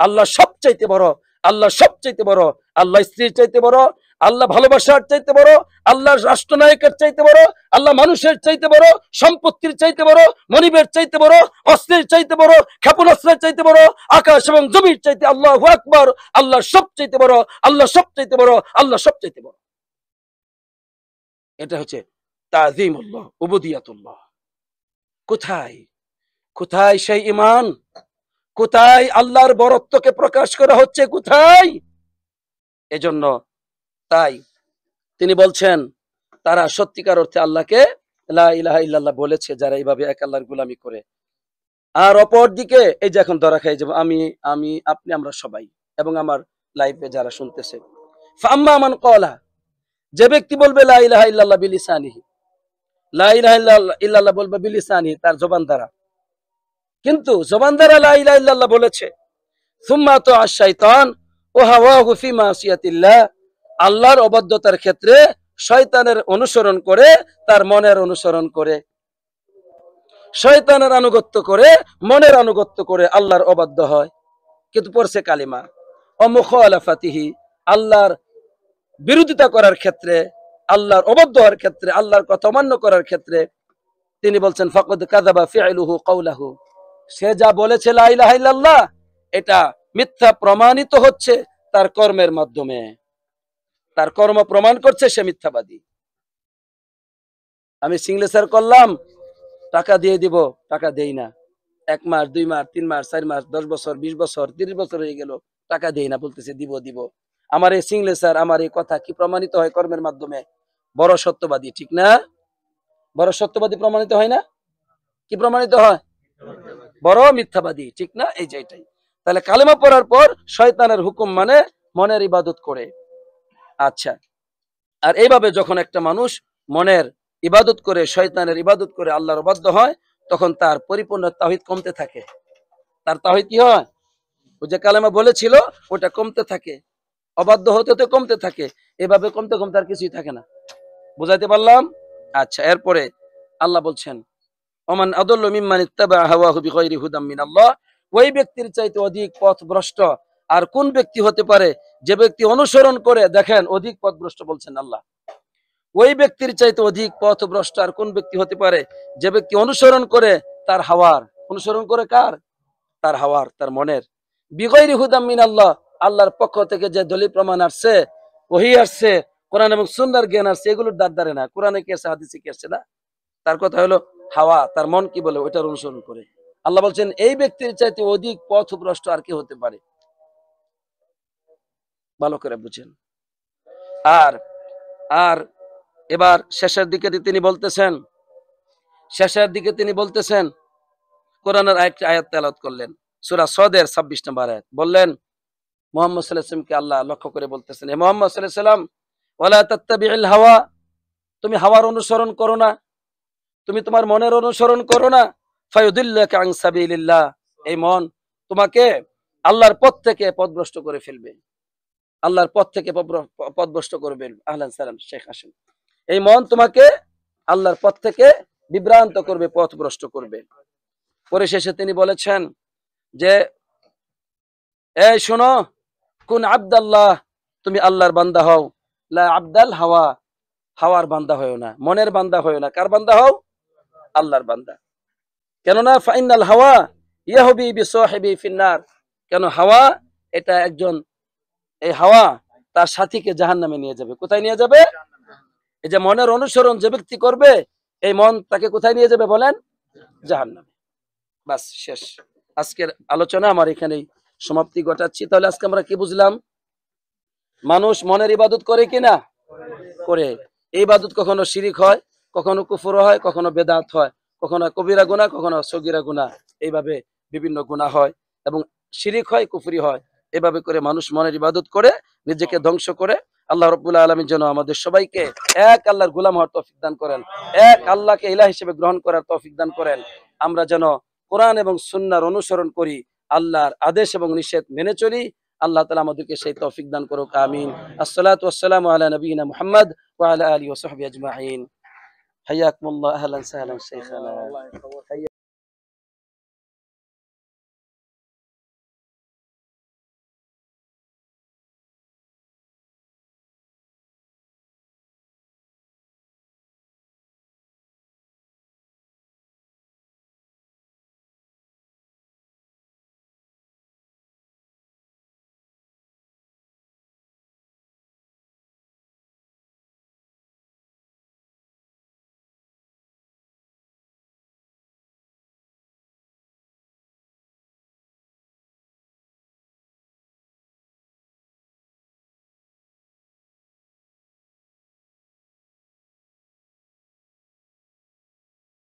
আল্লাহ সবচাইতে বড়, আল্লাহ সবচাইতে বড়, আল্লাহ স্ত্রীর চাইতে বড়, আল্লাহ ভালোবাসার চাইতে বড়, আল্লাহ রাষ্ট্রনায়কের চাইতে বড়, আল্লাহ মানুষের চাইতে বড়, সম্পত্তির চাইতে বড়, মনিবের চাইতে বড়, অস্ত্রের চাইতে বড়, ক্ষেপণাস্ত্রের চাইতে বড়, আকাশ এবং জমির চাইতে আল্লাহু আকবার, আল্লাহ সবচাইতে বড়, আল্লাহ সবচাইতে বড়, আল্লাহ সবচাইতে বড়। এটা হচ্ছে তাযীমুল্লাহ, উবুদিয়াতুল্লাহ। কোথায় কোথায় সেই ঈমান? কোথায় আল্লাহর বরত্বকে প্রকাশ করা হচ্ছে? কোথায়? এজন্য তাই তিনি বলছেন তারা সত্যিকার অর্থে আল্লাহকে লা ইলাহা ইল্লাল্লাহ বলেছে, যারা এইভাবে এক আল্লাহর গোলামি করে। আর অপর দিকে এই যে এখন ধরা খাই, যে আমি আপনি আমরা সবাই, এবং আমার লাইফে যারা শুনতেছে, ফাম্মা মান ক্বালা, যে ব্যক্তি বলবে লা ইলাহা ইল্লাল্লাহ বিলিসানিহি, লা ইলাহা ইল্লাল্লাহ বলবে বিলিসানিহি, তার জবান দ্বারা, কিন্তু জবান দ্বারা লা ইলাহা ইল্লাল্লাহ বলেছে, সুম্মা তো আশ-শাইতান ওয়া হাওয়াহু ফি মাসিয়াতিল্লাহ, আল্লাহর অবাধ্যতার ক্ষেত্রে শয়তানের অনুসরণ করে, তার মনের অনুসরণ করে, শয়তানের আনুগত্য করে, মনের আনুগত্য করে আল্লাহর অবাধ্য হয়, কিন্তু পড়ছে কালিমা। ও মুখালাফাতিহি, আল্লাহর বিরোধিতা করার ক্ষেত্রে, আল্লাহর অবাধ্য হওয়ার ক্ষেত্রে, আল্লাহর কথা অমান্য করার ক্ষেত্রে তিনি বলছেন ফাকাদ কাযাবা ফি'লুহু কাওলাহু, সে যা বলেছে লা ইলাহা ইল্লাল্লাহ, এটা মিথ্যা প্রমাণিত হচ্ছে তার কর্মের মাধ্যমে। তার কর্ম প্রমাণ করছে সে মিথ্যাবাদী। আমি সিগনেচার করলাম, টাকা দিয়ে দিব, টাকা দেই না, 1 মাস 2 মাস 3 মাস 4 মাস 10 বছর 20 বছর 30 বছর হয়ে গেল, টাকা দেই না, বলতেছে দিব দিব। আমার এই সিগনেচার, আমার এই কথা কি প্রমাণিত হয়? কর্মের মাধ্যমে। বড় সত্যবাদী, ঠিক না? বড় সত্যবাদী প্রমাণিত হয় না? কি প্রমাণিত হয়? বড় মিথ্যাবাদী, ঠিক না? এই যে এটাই। তাহলে কালেমা পড়ার পর শয়তানের হুকুম মানে মনের ইবাদত করে। আচ্ছা, আর এইভাবে যখন একটা মানুষ মনের ইবাদত করে, শয়তানের ইবাদত করে আল্লাহর অবাধ্য হয়, তখন তার পরিপূর্ণ তাওহীদ কমতে থাকে। তার তাওহীদ কি হয়? ও যে কালেমা বলেছিল ওটা কমতে থাকে, অবাধ্য হতে হতে কমতে থাকে। এভাবে কমতে কমতে আর কিছুই থাকে না। বুঝাইতে পারলাম? আচ্ছা, এরপরে আল্লাহ বলছেন ওমান আদাল্লু মিম্মান ইত্তাবা হাওয়াহু বিগাইরি হুদাম মিনাল্লাহ, ওই ব্যক্তির চাইতে অধিক পথভ্রষ্ট আর কোন ব্যক্তি হতে পারে যে ব্যক্তি অনুসরণ করে, দেখেন অধিক পথভ্রষ্ট বলছেন আল্লাহ, ওই ব্যক্তির চাইতে অধিক পথভ্রষ্ট আর কোন ব্যক্তি হতে পারে যে ব্যক্তি অনুসরণ করে তার হাওয়ার, অনুসরণ করে কার? তার হাওয়ার, তার মনের, বিগাইরি হুদাম মিনাল্লাহ, আল্লাহর পক্ষ থেকে যে দলিল প্রমাণ আসছে, ওহী আসছে, কোরআন এবং সুন্নাহর জ্ঞান আসছে, এগুলোর দ্বারে না, কোরআনে কি আছে, হাদিসে কি আছে না, তার কথা হলো হাওয়া, তার মন কি বলে ওইটার অনুসরণ করে। আল্লাহ বলছেন এই ব্যক্তির চাইতে অধিক পথভ্রষ্ট আর কি হতে পারে? ভালো করে বুঝেন। আর আর এবার শেষের দিকে তিনি বলতেছেন কোরআনের আরেকটি আয়াত তেলাওয়াত করলেন, সূরা সদের 26 নম্বর আয়াত। বললেন মুহাম্মদ সাল্লাল্লাহু আলাইহি ওয়াসাল্লামকে আল্লাহ লক্ষ্য করে বলতেছেন, হে মুহাম্মদ সাল্লাল্লাহু আলাইহি ওয়াসাল্লাম, ওয়ালা তাত্তাবিউল হাওয়া, তুমি হাওয়ার অনুসরণ করো না, তুমি তোমার মনের অনুসরণ করো না, ফায়ুদিল্লাকা আন সাবিলিল্লাহ, এই মন তোমাকে আল্লাহর পথ থেকে পথভ্রষ্ট করে ফেলবে, আল্লাহর পথ থেকে পথভ্রষ্ট করবে। আহলান সালাম, শেখ হাসিম। এই মন তোমাকে আল্লাহর পথ থেকে বিভ্রান্ত করবে, পথভ্রষ্ট করবে। পরিশেষে তিনি বলেছেন যে এই শোনো, কুন আব্দাল্লাহ, তুমি আল্লাহর বান্দা হও, লা আব্দাল হাওয়া, হাওয়ার বান্দা হও না, মনের বান্দা হও না, কার বান্দা হও? আল্লাহর বান্দা। কেননা ফাইনাল হাওয়া ইয়াহবি বিসাহিবি ফিন্নার, কেন হাওয়া এটা একজন, এই হাওয়া তার সাথীকে জাহান্নামে নিয়ে যাবে। কোথায় নিয়ে যাবে? এই যে মনের অনুসরণ যে ব্যক্তি করবে, এই মন তাকে কোথায় নিয়ে যাবে বলেন? জাহান্নামে। বাস, শেষ। আজকের আলোচনা আমার এখানেই সমাপ্তি ঘটাচ্ছি। তাহলে আজকে আমরা কি বুঝলাম? মানুষ মনের ইবাদত করে কিনা? করে। এই ইবাদত কখনো শিরিক হয়, কখনো কুফর হয়, কখনো বেদাত হয়, কখনো কবিরা গুনাহ, কখনো সগীরা গুনাহ, এইভাবে বিভিন্ন গুনাহ হয় এবং শিরিক হয়, কুফরি হয়। এভাবে করে মানুষ মনের ইবাদত করে নিজেকে ধ্বংস করে। আল্লাহ রাব্বুল আলামিন যেন আমাদের সবাইকে এক আল্লাহর গোলাম হওয়ার তৌফিক দান করেন, এক আল্লাহকে ইলাহ হিসেবে গ্রহণ করার তৌফিক দান করেন। আমরা যেন কোরআন এবং সুন্নাহর অনুসরণ করি, আল্লাহর আদেশ এবং নিষেধ মেনে চলি। আল্লাহ তাআলা আমাদেরকে সেই তৌফিক দান করুক, আমিন। আসসালাতু ওয়াসসালামু আলা নবিয়িনা মুহাম্মদ ওয়া আলা আলিহি ওয়া সাহবিহি আজমাইন। হাইয়াকুমুল্লাহ, আহলান সাহলান শাইখানা।